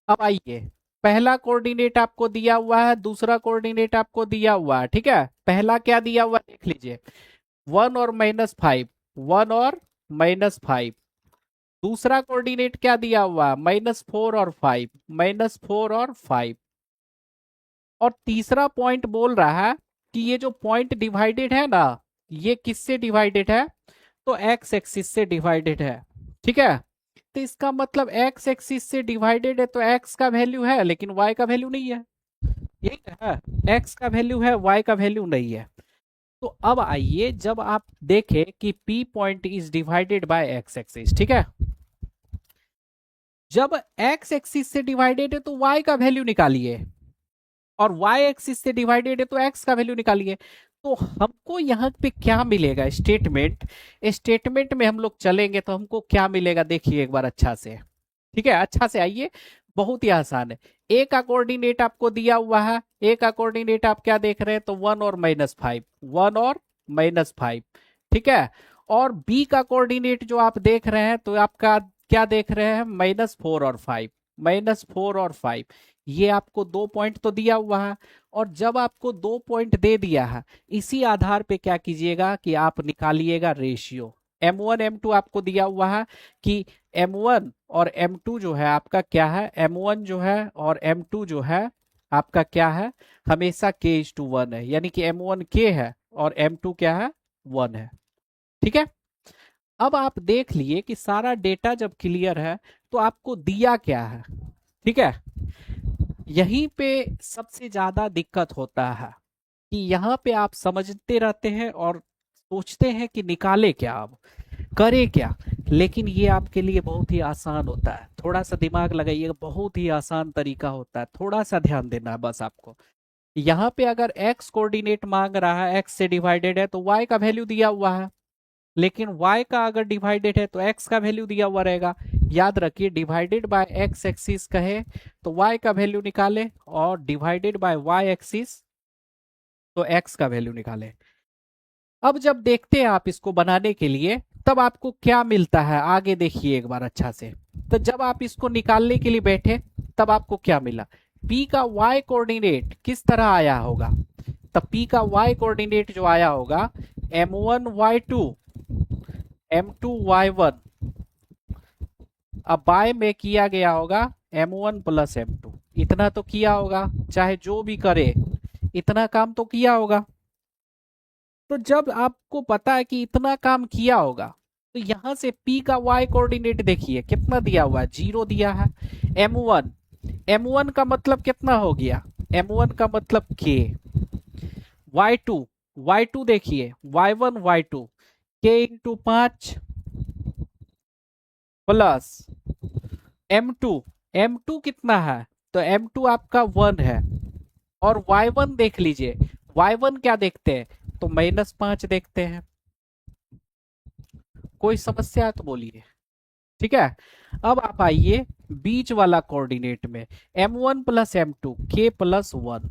Speaker 1: अब आइए, पहला कोऑर्डिनेट आपको दिया हुआ है, दूसरा कोऑर्डिनेट आपको दिया हुआ है। ठीक है, पहला क्या दिया हुआ है देख लीजिए, 1 और -5, 1 और -5। दूसरा कोऑर्डिनेट क्या दिया हुआ, -4 और 5, -4 और 5। और तीसरा पॉइंट बोल रहा है कि ये जो पॉइंट डिवाइडेड है ना, ये किससे डिवाइडेड है, तो एक्स एक्सिस से डिवाइडेड है। ठीक है, तो इसका मतलब एक्स एक्सिस से डिवाइडेड है तो एक्स का वैल्यू है लेकिन वाई का वैल्यू नहीं है। यही है, एक्स का वैल्यू है, वाई का वैल्यू नहीं है। तो अब आइए, जब आप देखें कि P point is divided by X axis, ठीक है, जब एक्स एक्सिस से डिवाइडेड है तो वाई का वैल्यू निकालिए, और y एक्सिस से डिवाइडेड है तो x का वैल्यू निकालिए। तो हमको यहाँ पे क्या मिलेगा, स्टेटमेंट, स्टेटमेंट में हम लोग चलेंगे तो हमको क्या मिलेगा, देखिए एक बार अच्छा से। ठीक है, अच्छा से आइए, बहुत ही आसान है। ए का कोऑर्डिनेट आपको दिया हुआ है, ए का कोऑर्डिनेट आप क्या देख रहे हैं, तो 1 और -5, 1 और -5। ठीक है, और बी का कोऑर्डिनेट जो आप देख रहे हैं तो आपका क्या देख रहे हैं, -4 और 5, -4 और 5। ये आपको 2 पॉइंट तो दिया हुआ है, और जब आपको 2 पॉइंट दे दिया है, इसी आधार पे क्या कीजिएगा कि आप निकालिएगा रेशियो। M1 M2 आपको दिया हुआ है कि M1 और M2 जो है आपका क्या है, M1 जो है और M2 जो है आपका क्या है, हमेशा k:1 है, यानी कि M1 k है और M2 क्या है, 1 है। ठीक है, अब आप देख लिए कि सारा डेटा जब क्लियर है तो आपको दिया क्या है। ठीक है, यहीं पे सबसे ज्यादा दिक्कत होता है कि यहाँ पे आप समझते रहते हैं और सोचते हैं कि निकाले क्या, अब करे क्या, लेकिन ये आपके लिए बहुत ही आसान होता है। थोड़ा सा दिमाग लगाइएगा, बहुत ही आसान तरीका होता है, थोड़ा सा ध्यान देना है बस आपको। यहाँ पे अगर x कोऑर्डिनेट मांग रहा है, x से डिवाइडेड है तो y का वैल्यू दिया हुआ है, लेकिन y का अगर डिवाइडेड है तो x का वैल्यू दिया हुआ रहेगा। याद रखिए, डिवाइडेड बाय x एक्सिस कहे तो y का वैल्यू निकाले, और डिवाइडेड बाय y एक्सिस तो x का वैल्यू निकाले। अब जब देखते हैं आप इसको बनाने के लिए, तब आपको क्या मिलता है, आगे देखिए एक बार अच्छा से। तो जब आप इसको निकालने के लिए बैठे तब आपको क्या मिला, p का y कोऑर्डिनेट किस तरह आया होगा, तब p का y कोऑर्डिनेट जो आया होगा, m1 y2 m2 y1, अब बाय में किया गया होगा m1 प्लस m2, इतना तो किया होगा, चाहे जो भी करे इतना काम तो किया होगा। तो जब आपको पता है कि इतना काम किया होगा, तो यहां से p का y कोऑर्डिनेट देखिए कितना दिया हुआ है, 0 दिया है। m1, m1 का मतलब कितना हो गया, m1 का मतलब k, y2, y2 देखिए y1 y2 k/5 plus m2, m2 कितना है, तो m2 आपका 1 है, और y1 देख लीजिए, y1 क्या देखते हैं, तो -5 देखते हैं। कोई समस्या है तो बोलिए। ठीक है, अब आप आइए बीच वाला कोऑर्डिनेट में, m1 प्लस m2 k+1,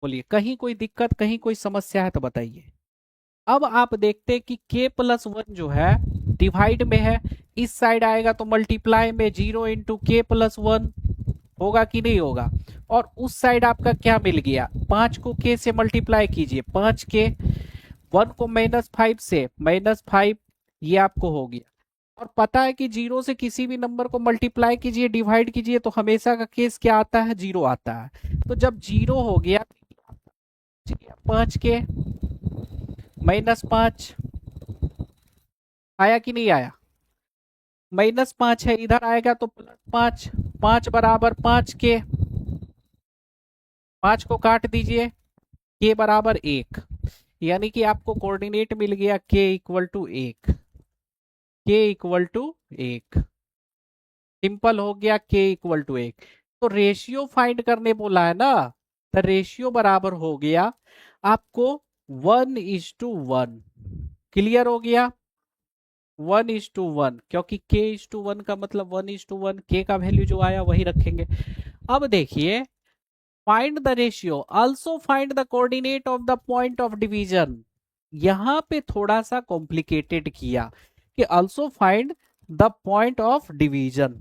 Speaker 1: बोलिए कहीं कोई दिक्कत, कहीं कोई समस्या है तो बताइए। अब आप देखते हैं कि k+1 जो है डिवाइड में है, इस साइड आएगा तो मल्टीप्लाई में 0 × k+1 होगा कि नहीं होगा, और उस साइड आपका क्या मिल गया, 5 को k से मल्टीप्लाई कीजिए, 5k, 1 को -5 से -5, ये आपको हो गया। और पता है कि 0 से किसी भी नंबर को मल्टीप्लाई कीजिए, डिवाइड कीजिए, तो हमेशा का केस क्या आता है, 0 आता है। तो जब 0 हो गया, 5k -5 आया कि नहीं आया, -5 है, इधर आएगा तो +5, 5 बराबर 5k, 5 को काट दीजिए, k बराबर 1, यानी कि आपको कोऑर्डिनेट मिल गया k = 1, k = 1, सिंपल हो गया, k = 1। तो रेशियो फाइंड करने बोला है ना, तो रेशियो बराबर हो गया आपको 1:1। क्लियर हो गया, 1:1, क्योंकि k:1 का मतलब 1:1, k का वैल्यू जो आया वही रखेंगे। अब देखिए, find the ratio, also find the coordinate of the point of division. यहां पे थोड़ा सा कॉम्प्लिकेटेड किया कि also find the point of division.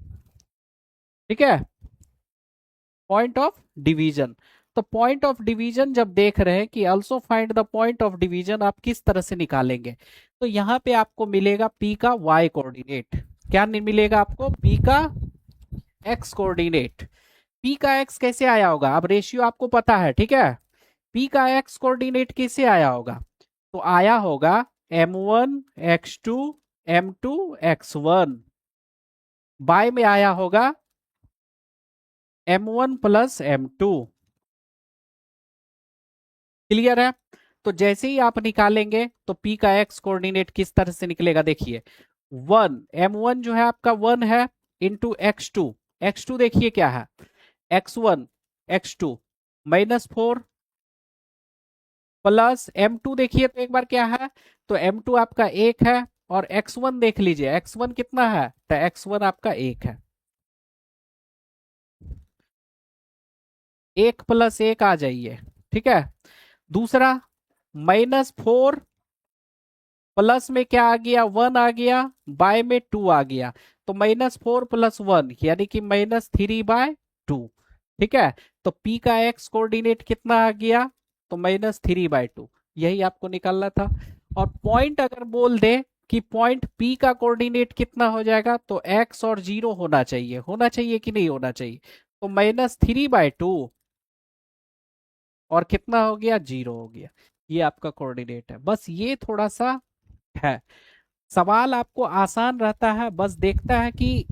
Speaker 1: ठीक है, पॉइंट ऑफ डिवीजन, तो पॉइंट ऑफ डिवीजन जब देख रहे हैं कि also find the point of division, आप किस तरह से निकालेंगे? तो यहाँ पे आपको मिलेगा P का y कोऑर्डिनेट। क्या नहीं मिलेगा आपको? P का x कोऑर्डिनेट। P का x कैसे आया होगा? अब रेशियो आपको पता है, ठीक है। P का x कोऑर्डिनेट कैसे आया होगा? तो आया होगा m1 x2 m2 x1, bye में आया होगा m1 प्लस m2। क्लियर है? तो जैसे ही आप निकालेंगे तो P का x कोऑर्डिनेट किस तरह से निकलेगा? देखिए 1, m1 जो है आपका 1 है, इंटू x2। x2 देखिए क्या है, x1 x2 -4 प्लस m2 देखिए तो एक बार क्या है, तो m2 आपका 1 है, और x1 देख लीजिए, x1 कितना है, तो x1 आपका 1 है। 1 प्लस 1 आ जाइए, ठीक है। दूसरा -4 प्लस में क्या आ गया, 1 आ गया, बाय में 2 आ गया, तो -4 प्लस 1 यानी कि -3/2, ठीक है। तो P का x कोऑर्डिनेट कितना आ गया, तो -3/2, यही आपको निकालना था। और पॉइंट अगर बोल दे कि पॉइंट P का कोऑर्डिनेट कितना हो जाएगा, तो x और 0 होना चाहिए कि नहीं होना चाहिए? तो -3/2 और कितना हो गया, 0 हो गया। ये आपका कोऑर्डिनेट है। बस ये थोड़ा सा है, सवाल आपको आसान रहता है, बस देखता है कि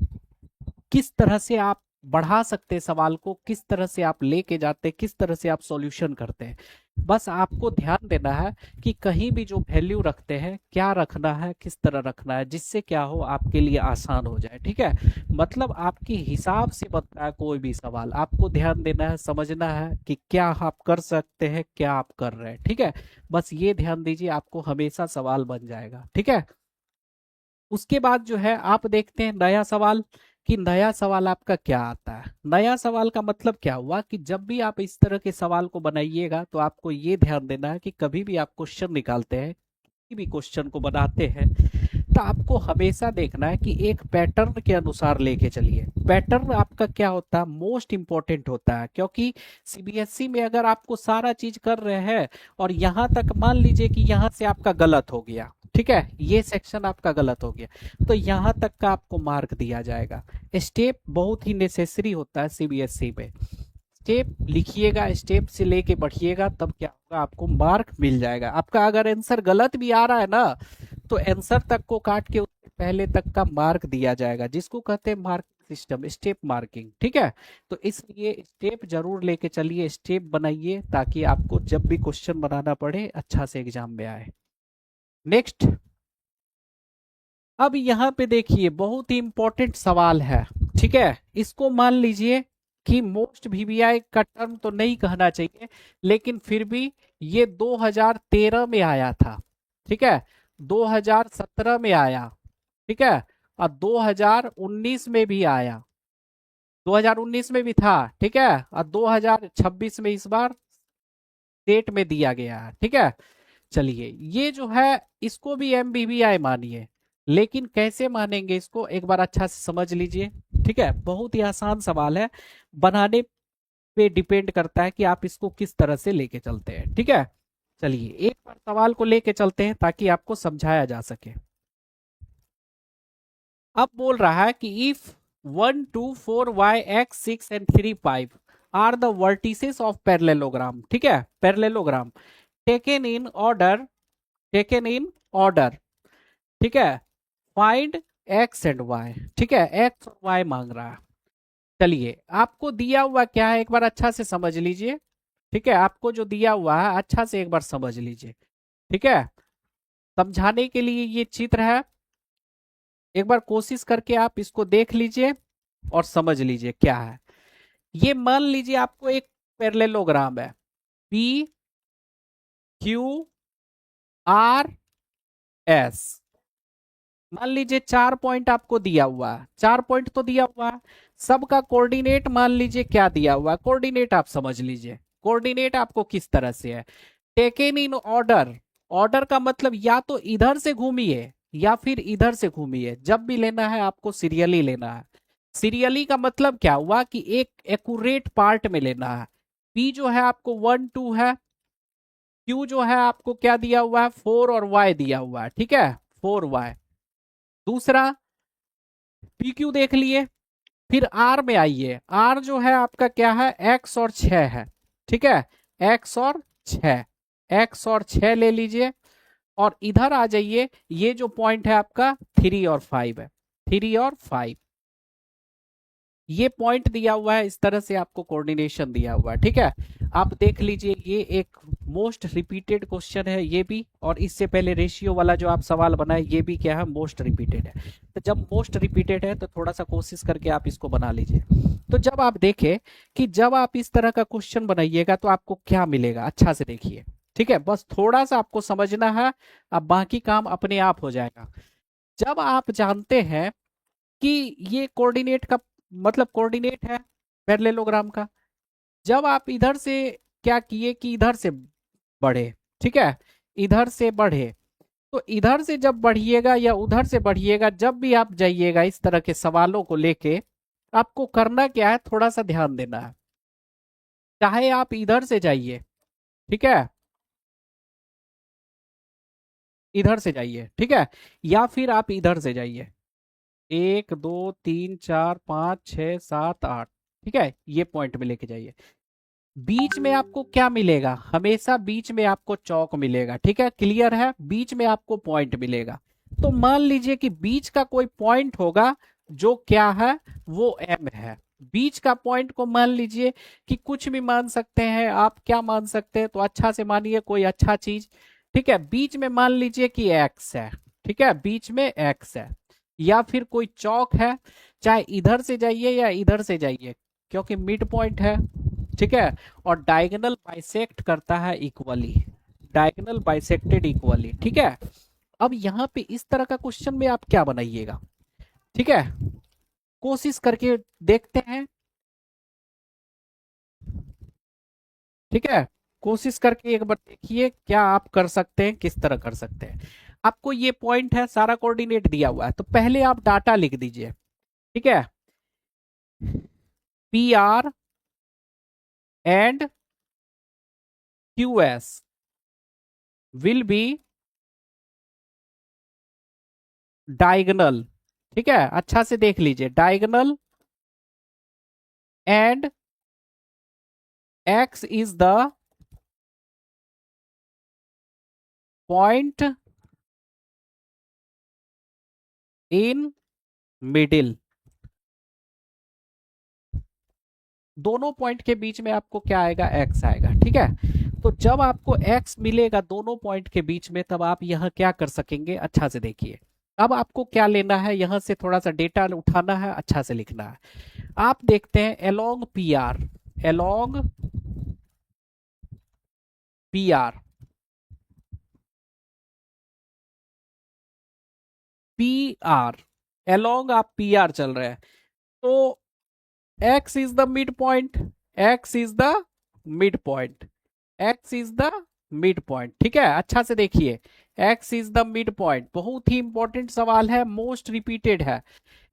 Speaker 1: किस तरह से आप बढ़ा सकते हैं सवाल को, किस तरह से आप लेके जाते हैं, किस तरह से आप सॉल्यूशन करते हैं। बस आपको ध्यान देना है कि कहीं भी जो वैल्यू रखते हैं, क्या रखना है, किस तरह रखना है, जिससे क्या हो आपके लिए आसान हो जाए, ठीक है। मतलब आपके हिसाब से बनता है कोई भी सवाल, आपको ध्यान देना है, समझना है कि क्या आप कर सकते हैं, क्या आप कर रहे हैं, ठीक है। बस ये ध्यान दीजिए, आपको हमेशा सवाल बन जाएगा, ठीक है। उसके बाद जो है आप देखते हैं नया सवाल, कि नया सवाल आपका क्या आता है। नया सवाल का मतलब क्या हुआ कि जब भी आप इस तरह के सवाल को बनाइएगा तो आपको ये ध्यान देना है कि कभी भी आप क्वेश्चन निकालते हैं, किसी भी क्वेश्चन को बनाते हैं, तो आपको हमेशा देखना है कि एक पैटर्न के अनुसार लेके चलिए। पैटर्न आपका क्या होता है, मोस्ट इंपॉर्टेंट होता है, क्योंकि सीबीएसई में अगर आपको सारा चीज कर रहे हैं और यहाँ तक मान लीजिए कि यहाँ से आपका गलत हो गया, ठीक है, ये सेक्शन आपका गलत हो गया, तो यहाँ तक का आपको मार्क दिया जाएगा। स्टेप बहुत ही नेसेसरी होता है सीबीएसई में। स्टेप लिखिएगा, स्टेप से लेके बढ़िएगा, तब क्या होगा, आपको मार्क मिल जाएगा। आपका अगर आंसर गलत भी आ रहा है ना, तो आंसर तक को काट के उससे पहले तक का मार्क दिया जाएगा, जिसको कहते हैं मार्किंग सिस्टम, स्टेप मार्किंग, ठीक है। तो इसलिए स्टेप जरूर लेके चलिए, स्टेप बनाइए, ताकि आपको जब भी क्वेश्चन बनाना पड़े अच्छा से एग्जाम में आए। नेक्स्ट, अब यहाँ पे देखिए बहुत ही इंपॉर्टेंट सवाल है, ठीक है। इसको मान लीजिए कि मोस्ट वीवीआई का टर्म तो नहीं कहना चाहिए, लेकिन फिर भी ये 2013 में आया था, ठीक है, 2017 में आया, ठीक है, और 2019 में भी आया, 2019 में भी था, ठीक है, और 2026 में इस बार डेट में दिया गया है, ठीक है। चलिए ये जो है इसको भी एमबीबीआई मानिए, लेकिन कैसे मानेंगे इसको एक बार अच्छा से समझ लीजिए, ठीक है। बहुत ही आसान सवाल है, बनाने पे डिपेंड करता है कि आप इसको किस तरह से लेके चलते हैं, ठीक है। चलिए एक बार सवाल को लेके चलते हैं ताकि आपको समझाया जा सके। अब बोल रहा है कि if 1 2 4 y x 6 and 3 5 are the vertices of parallelogram, ठीक है, parallelogram taken in order, taken in order, ठीक है, फाइंड एक्स एंड वाई, ठीक है, एक्स और वाई मांग रहा है। चलिए आपको दिया हुआ क्या है एक बार अच्छा से समझ लीजिए, ठीक है, आपको जो दिया हुआ है अच्छा से एक बार समझ लीजिए, ठीक है। समझाने के लिए ये चित्र है, एक बार कोशिश करके आप इसको देख लीजिए और समझ लीजिए क्या है। ये मान लीजिए आपको एक पैरेललोग्राम है, पी क्यू आर एस, मान लीजिए 4 पॉइंट आपको दिया हुआ है, 4 पॉइंट तो दिया हुआ है, सबका कोऑर्डिनेट मान लीजिए क्या दिया हुआ है, कोऑर्डिनेट आप समझ लीजिए, कोऑर्डिनेट आपको किस तरह से है, टेकन इन ऑर्डर। ऑर्डर का मतलब या तो इधर से घूमिए या फिर इधर से घूमिए, जब भी लेना है आपको सीरियली लेना है। सीरियली का मतलब क्या हुआ कि एक एक्यूरेट पार्ट में लेना है, P जो है आपको 1 2 है, Q जो है आपको क्या दिया हुआ है 4 और Y दिया हुआ है, ठीक है 4Y। दूसरा PQ देख लिए। फिर R में आइए, R जो है आपका क्या है X और 6 है, ठीक है X और 6, X और 6 ले लीजिए। और इधर आ जाइए, ये जो पॉइंट है आपका 3 और 5 है, 3 और 5 ये पॉइंट दिया हुआ है, इस तरह से आपको कोऑर्डिनेशन दिया हुआ है, ठीक है। आप देख लीजिए, ये एक मोस्ट रिपीटेड क्वेश्चन है ये भी, और इससे पहले रेशियो वाला जो आप सवाल बनाए ये भी क्या है मोस्ट रिपीटेड है। तो जब मोस्ट रिपीटेड है तो थोड़ा सा कोशिश करके आप इसको बना लीजिए। तो जब आप देखें कि जब आप इस तरह का क्वेश्चन बनाइएगा तो आपको क्या मिलेगा, अच्छा से देखिए, ठीक है, बस थोड़ा सा आपको समझना है, अब बाकी काम अपने आप हो जाएगा। जब आप जानते हैं कि ये कोऑर्डिनेट का मतलब कोऑर्डिनेट है पैरेललोग्राम का, जब आप इधर से क्या किए कि इधर से बढ़े, ठीक है इधर से बढ़े, तो इधर से जब बढ़िएगा या उधर से बढ़िएगा, जब भी आप जाइएगा इस तरह के सवालों को लेके, आपको करना क्या है, थोड़ा सा ध्यान देना है। चाहे आप इधर से जाइए, ठीक है इधर से जाइए, ठीक है, या फिर आप इधर से जाइए, 1 2 3 4 5 6 7 8, ठीक है ये पॉइंट में लेके जाइए। बीच में आपको क्या मिलेगा, हमेशा बीच में आपको चौक मिलेगा, ठीक है क्लियर है, बीच में आपको पॉइंट मिलेगा। तो मान लीजिए कि बीच का कोई पॉइंट होगा जो क्या है वो एम है। बीच का पॉइंट को मान लीजिए कि कुछ भी मान सकते हैं आप, क्या मान सकते हैं, तो अच्छा से मानिए कोई अच्छा चीज, ठीक है बीच में मान लीजिए कि एक्स है, ठीक है बीच में एक्स है, या फिर कोई चौक है, चाहे इधर से जाइए या इधर से जाइए, क्योंकि मिड पॉइंट है, ठीक है, और डायगोनल बाइसेक्ट करता है इक्वली, डायगोनल बाइसेक्टेड इक्वली, ठीक है। अब यहाँ पे इस तरह का क्वेश्चन में आप क्या बनाइएगा, ठीक है कोशिश करके देखते हैं, ठीक है कोशिश करके एक बार देखिए क्या आप कर सकते हैं, किस तरह कर सकते हैं। आपको ये पॉइंट है, सारा कोऑर्डिनेट दिया हुआ है, तो पहले आप डाटा लिख दीजिए, ठीक है P R and Q S will be diagonal, ठीक है अच्छा से देख लीजिए, diagonal and x is the point in middle. दोनों पॉइंट के बीच में आपको क्या आएगा, x आएगा, ठीक है। तो जब आपको x मिलेगा दोनों पॉइंट के बीच में, तब आप यह क्या कर सकेंगे, अच्छा से देखिए। अब आपको क्या लेना है, यहां से थोड़ा सा डेटा उठाना है, अच्छा से लिखना है। आप देखते हैं along P R, along P R, P R along आप पी आर चल रहे हैं, तो x is the mid point, x is the mid point, x is the mid point, ठीक है अच्छा से देखिए, x is the mid point, बहुत ही इंपॉर्टेंट सवाल है, मोस्ट रिपीटेड है।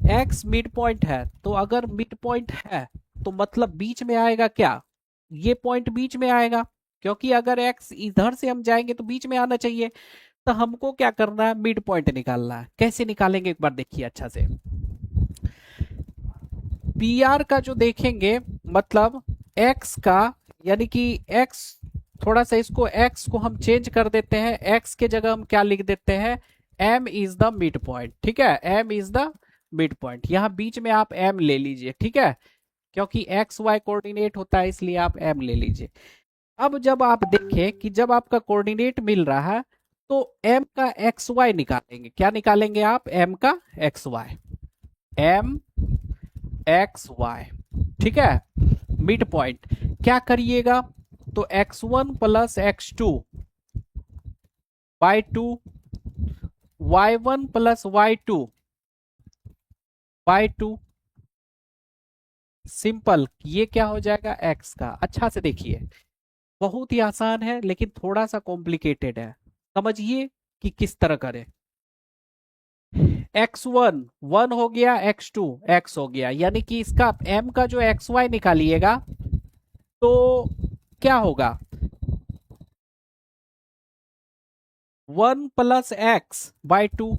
Speaker 1: x मिड पॉइंट है, तो अगर मिड पॉइंट है तो मतलब बीच में आएगा क्या, ये पॉइंट बीच में आएगा, क्योंकि अगर x इधर से हम जाएंगे तो बीच में आना चाहिए। तो हमको क्या करना है, मिड पॉइंट निकालना है। कैसे निकालेंगे एक बार देखिए अच्छा से, पी आर का जो देखेंगे मतलब x का, यानी कि x, थोड़ा सा इसको x को हम चेंज कर देते हैं, x के जगह हम क्या लिख देते हैं, m is the mid point, ठीक है m is the mid point, यहाँ बीच में आप m ले लीजिए, ठीक है क्योंकि x y कोऑर्डिनेट होता है इसलिए आप m ले लीजिए। अब जब आप देखें कि जब आपका कोऑर्डिनेट मिल रहा है तो m का एक्स वाई निकालेंगे, क्या निकालेंगे आप, m का X Y, m X Y, ठीक है मिड पॉइंट क्या करिएगा, तो x1 plus x2 by 2, y1 plus y2 by 2, simple, ये क्या हो जाएगा x का। अच्छा से देखिए, बहुत ही आसान है लेकिन थोड़ा सा कॉम्प्लिकेटेड है, समझिए कि किस तरह करें। x1 1 हो गया, x2 x हो गया, यानी कि इसका m का जो xy निकालिएगा तो क्या होगा 1 plus X by two,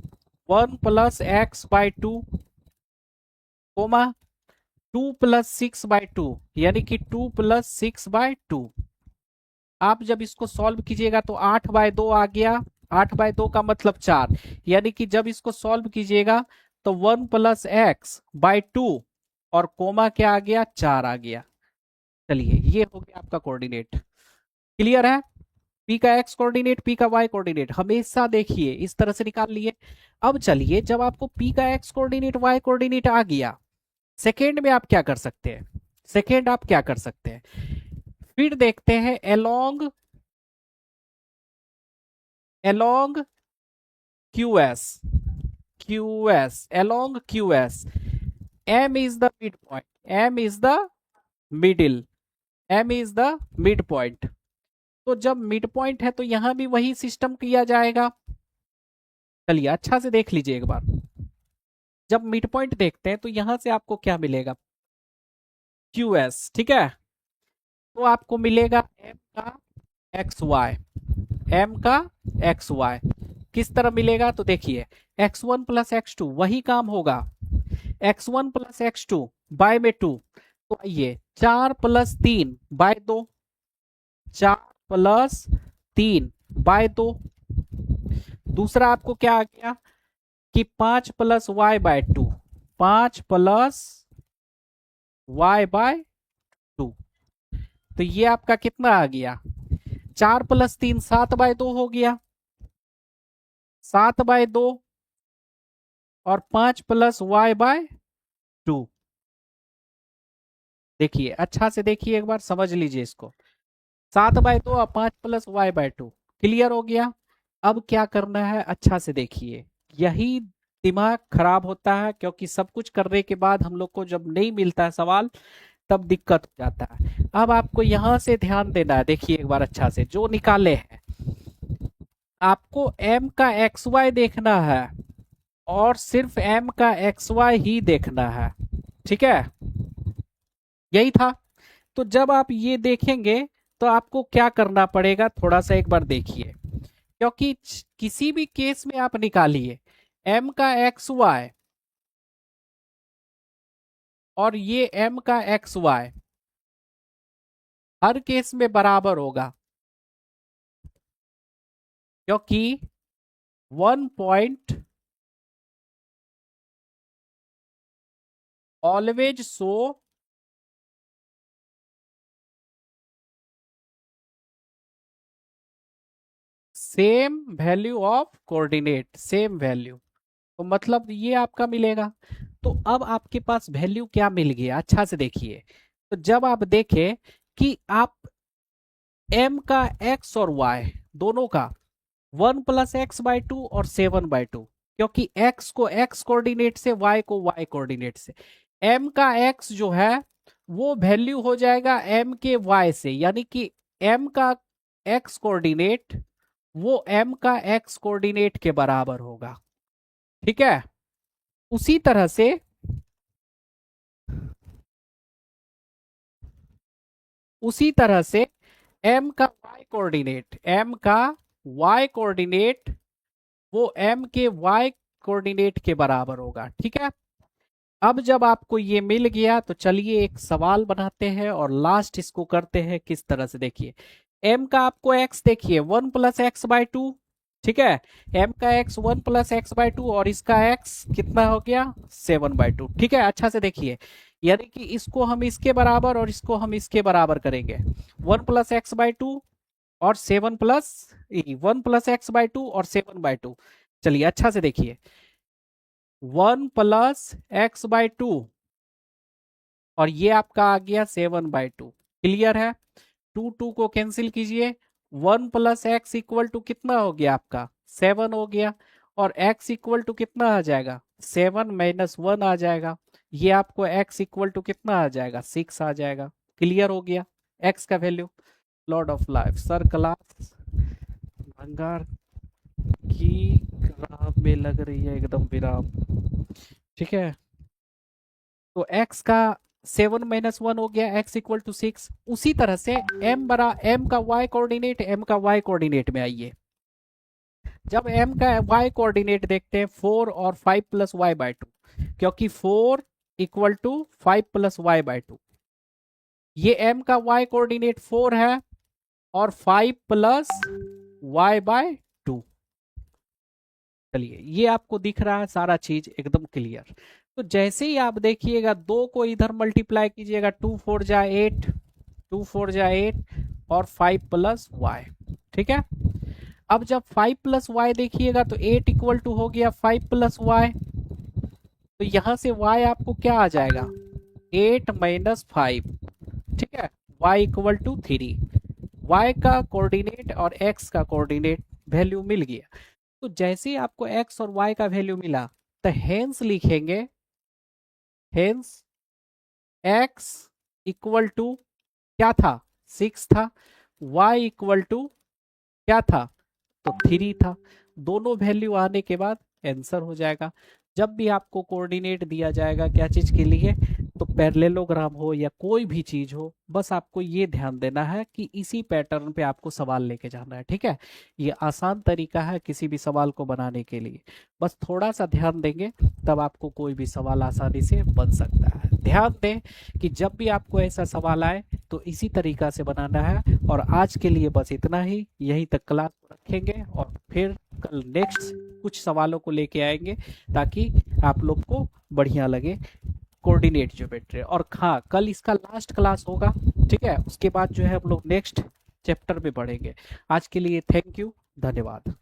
Speaker 1: 1 plus X by two, comma 2 plus 6/2, यानी कि 2 प्लस 6/2। आप जब इसको सॉल्व कीजिएगा तो 8/2 आ गया, 8/2 का मतलब 4, यानी कि जब इसको सॉल्व कीजिएगा तो 1 प्लस एक्स बाई टू और कोमा क्या आ गया 4 आ गया। चलिए ये हो गया आपका कोऑर्डिनेट। क्लियर है? पी का एक्स कोऑर्डिनेट, पी का वाई कोऑर्डिनेट हमेशा देखिए इस तरह से निकाल लिए। अब चलिए जब आपको पी का एक्स कोऑर्डिनेट वाई कोऑर्डिनेट आ गया, सेकेंड में आप क्या कर सकते हैं, सेकेंड आप क्या कर सकते हैं, फिर देखते हैं along along QS, QS along QS, M is the midpoint, M is the middle, M is the midpoint। तो जब मिड पॉइंट है तो यहां भी वही सिस्टम किया जाएगा। चलिए अच्छा से देख लीजिए एक बार, जब मिड पॉइंट देखते हैं तो यहां से आपको क्या मिलेगा QS, ठीक है। तो आपको मिलेगा M का XY, M का XY किस तरह मिलेगा तो देखिए x1 प्लस x2 वही काम होगा, x1 प्लस x2 बाय में 2, तो आइए 4 प्लस 3 बाय 2, 4 प्लस 3 बाय 2। दूसरा आपको क्या आ गया कि 5 plus y by 2, 5 plus y by 2, तो ये आपका कितना आ गया 4 प्लस 3 7/2 हो गया, 7/2 और 5 प्लस y बाय 2। देखिए अच्छा से देखिए एक बार समझ लीजिए इसको, 7/2 और 5 प्लस y/2 क्लियर हो गया। अब क्या करना है अच्छा से देखिए, यही दिमाग खराब होता है क्योंकि सब कुछ करने के बाद हम लोग को जब नहीं मिलता है सवाल तब दिक्कत हो जाता है। अब आपको यहां से ध्यान देना है, देखिए एक बार अच्छा से जो निकाले हैं आपको m का xy देखना है और सिर्फ m का xy ही देखना है, ठीक है, यही था। तो जब आप ये देखेंगे तो आपको क्या करना पड़ेगा थोड़ा सा एक बार देखिए, क्योंकि किसी भी केस में आप निकालिए m का XY और ये m का XY हर केस में बराबर होगा, क्योंकि 1 point always show same value of coordinate, same value, तो मतलब ये आपका मिलेगा। तो अब आपके पास वैल्यू क्या मिल गया अच्छा से देखिए, तो जब आप देखें कि आप m का x और y दोनों का 1 प्लस एक्स बाई 2 और 7/2, क्योंकि x को x कोऑर्डिनेट से y को y कोऑर्डिनेट से, m का x जो है वो वैल्यू हो जाएगा m के y से, यानी कि m का x कोऑर्डिनेट वो m का x कोऑर्डिनेट के बराबर होगा, ठीक है। उसी तरह से उसी तरह से m का y कोऑर्डिनेट, m का y कोऑर्डिनेट वो m के y कोऑर्डिनेट के बराबर होगा, ठीक है। अब जब आपको ये मिल गया तो चलिए एक सवाल बनाते हैं और लास्ट इसको करते हैं किस तरह से, देखिए m का आपको x देखिए 1 प्लस एक्स बाई 2, ठीक है, m का x 1 प्लस एक्स बाई 2 और इसका x कितना हो गया 7/2, ठीक है। अच्छा से देखिए यानी कि इसको हम इसके बराबर और इसको हम इसके बराबर करेंगे, 1 प्लस एक्स बाई 2 और 7 प्लस 1 प्लस एक्स बाई 2 और 7/2। चलिए अच्छा से देखिए 1 प्लस एक्स बाई 2 और ये आपका आ गया 7/2, क्लियर है। 2 को कैंसिल कीजिए, 1 प्लस एक्स इक्वल टू कितना हो गया आपका 7 हो गया, और x इक्वल टू कितना आ जाएगा 7 माइनस 1 आ जाएगा, ये आपको x इक्वल टू कितना आ जाएगा 6 आ जाएगा, क्लियर हो गया x का value. Lord of life sir class भंगार की राह में लग रही है एकदम विराम, ठीक है। तो x का 7 - 1 हो गया, x इक्वल टू 6। उसी तरह से m का y कोऑर्डिनेट, m का y कोऑर्डिनेट में आइए। जब m का y कोऑर्डिनेट देखते हैं 4 और 5 प्लस वाई बाई टू, क्योंकि 4 equal to 5 plus Y by two, ये m का y कोऑर्डिनेट 4 है और 5 प्लस वाई बाय टू। चलिए, ये आपको दिख रहा है सारा चीज एकदम क्लियर। तो जैसे ही आप देखिएगा, 2 को इधर मल्टीप्लाई कीजिएगा, 2 4 जा 8, 2 4 जा 8 और 5 प्लस वाई। ठीक है, अब जब 5 प्लस वाई देखिएगा तो 8 इक्वल टू हो गया 5 प्लस वाई। तो यहां से y आपको क्या आ जाएगा, 8 माइनस 5। ठीक है, y इक्वल टू 3। y का कोऑर्डिनेट और x का कोऑर्डिनेट वैल्यू मिल गया। तो जैसे ही आपको x और y का वैल्यू मिला, तो हेंस लिखेंगे, हेंस x इक्वल टू क्या था, 6 था, y इक्वल टू क्या था, तो 3 था। दोनों वैल्यू आने के बाद आंसर हो जाएगा। जब भी आपको कोऑर्डिनेट दिया जाएगा क्या चीज के लिए, तो पैरेललोग्राम हो या कोई भी चीज हो, बस आपको ये ध्यान देना है कि इसी पैटर्न पे आपको सवाल लेके जाना है। ठीक है, ये आसान तरीका है किसी भी सवाल को बनाने के लिए। बस थोड़ा सा ध्यान देंगे तब आपको कोई भी सवाल आसानी से बन सकता है। ध्यान दें कि जब भी आपको ऐसा सवाल आए तो इसी तरीका से बनाना है। और आज के लिए बस इतना ही, यहीं तक क्लास रखेंगे और फिर कल नेक्स्ट कुछ सवालों को लेके आएंगे ताकि आप लोग को बढ़िया लगे कोऑर्डिनेट ज्योमेट्री। और हाँ, कल इसका लास्ट क्लास होगा। ठीक है, उसके बाद जो है हम लोग नेक्स्ट चैप्टर पे पढ़ेंगे। आज के लिए थैंक यू, धन्यवाद।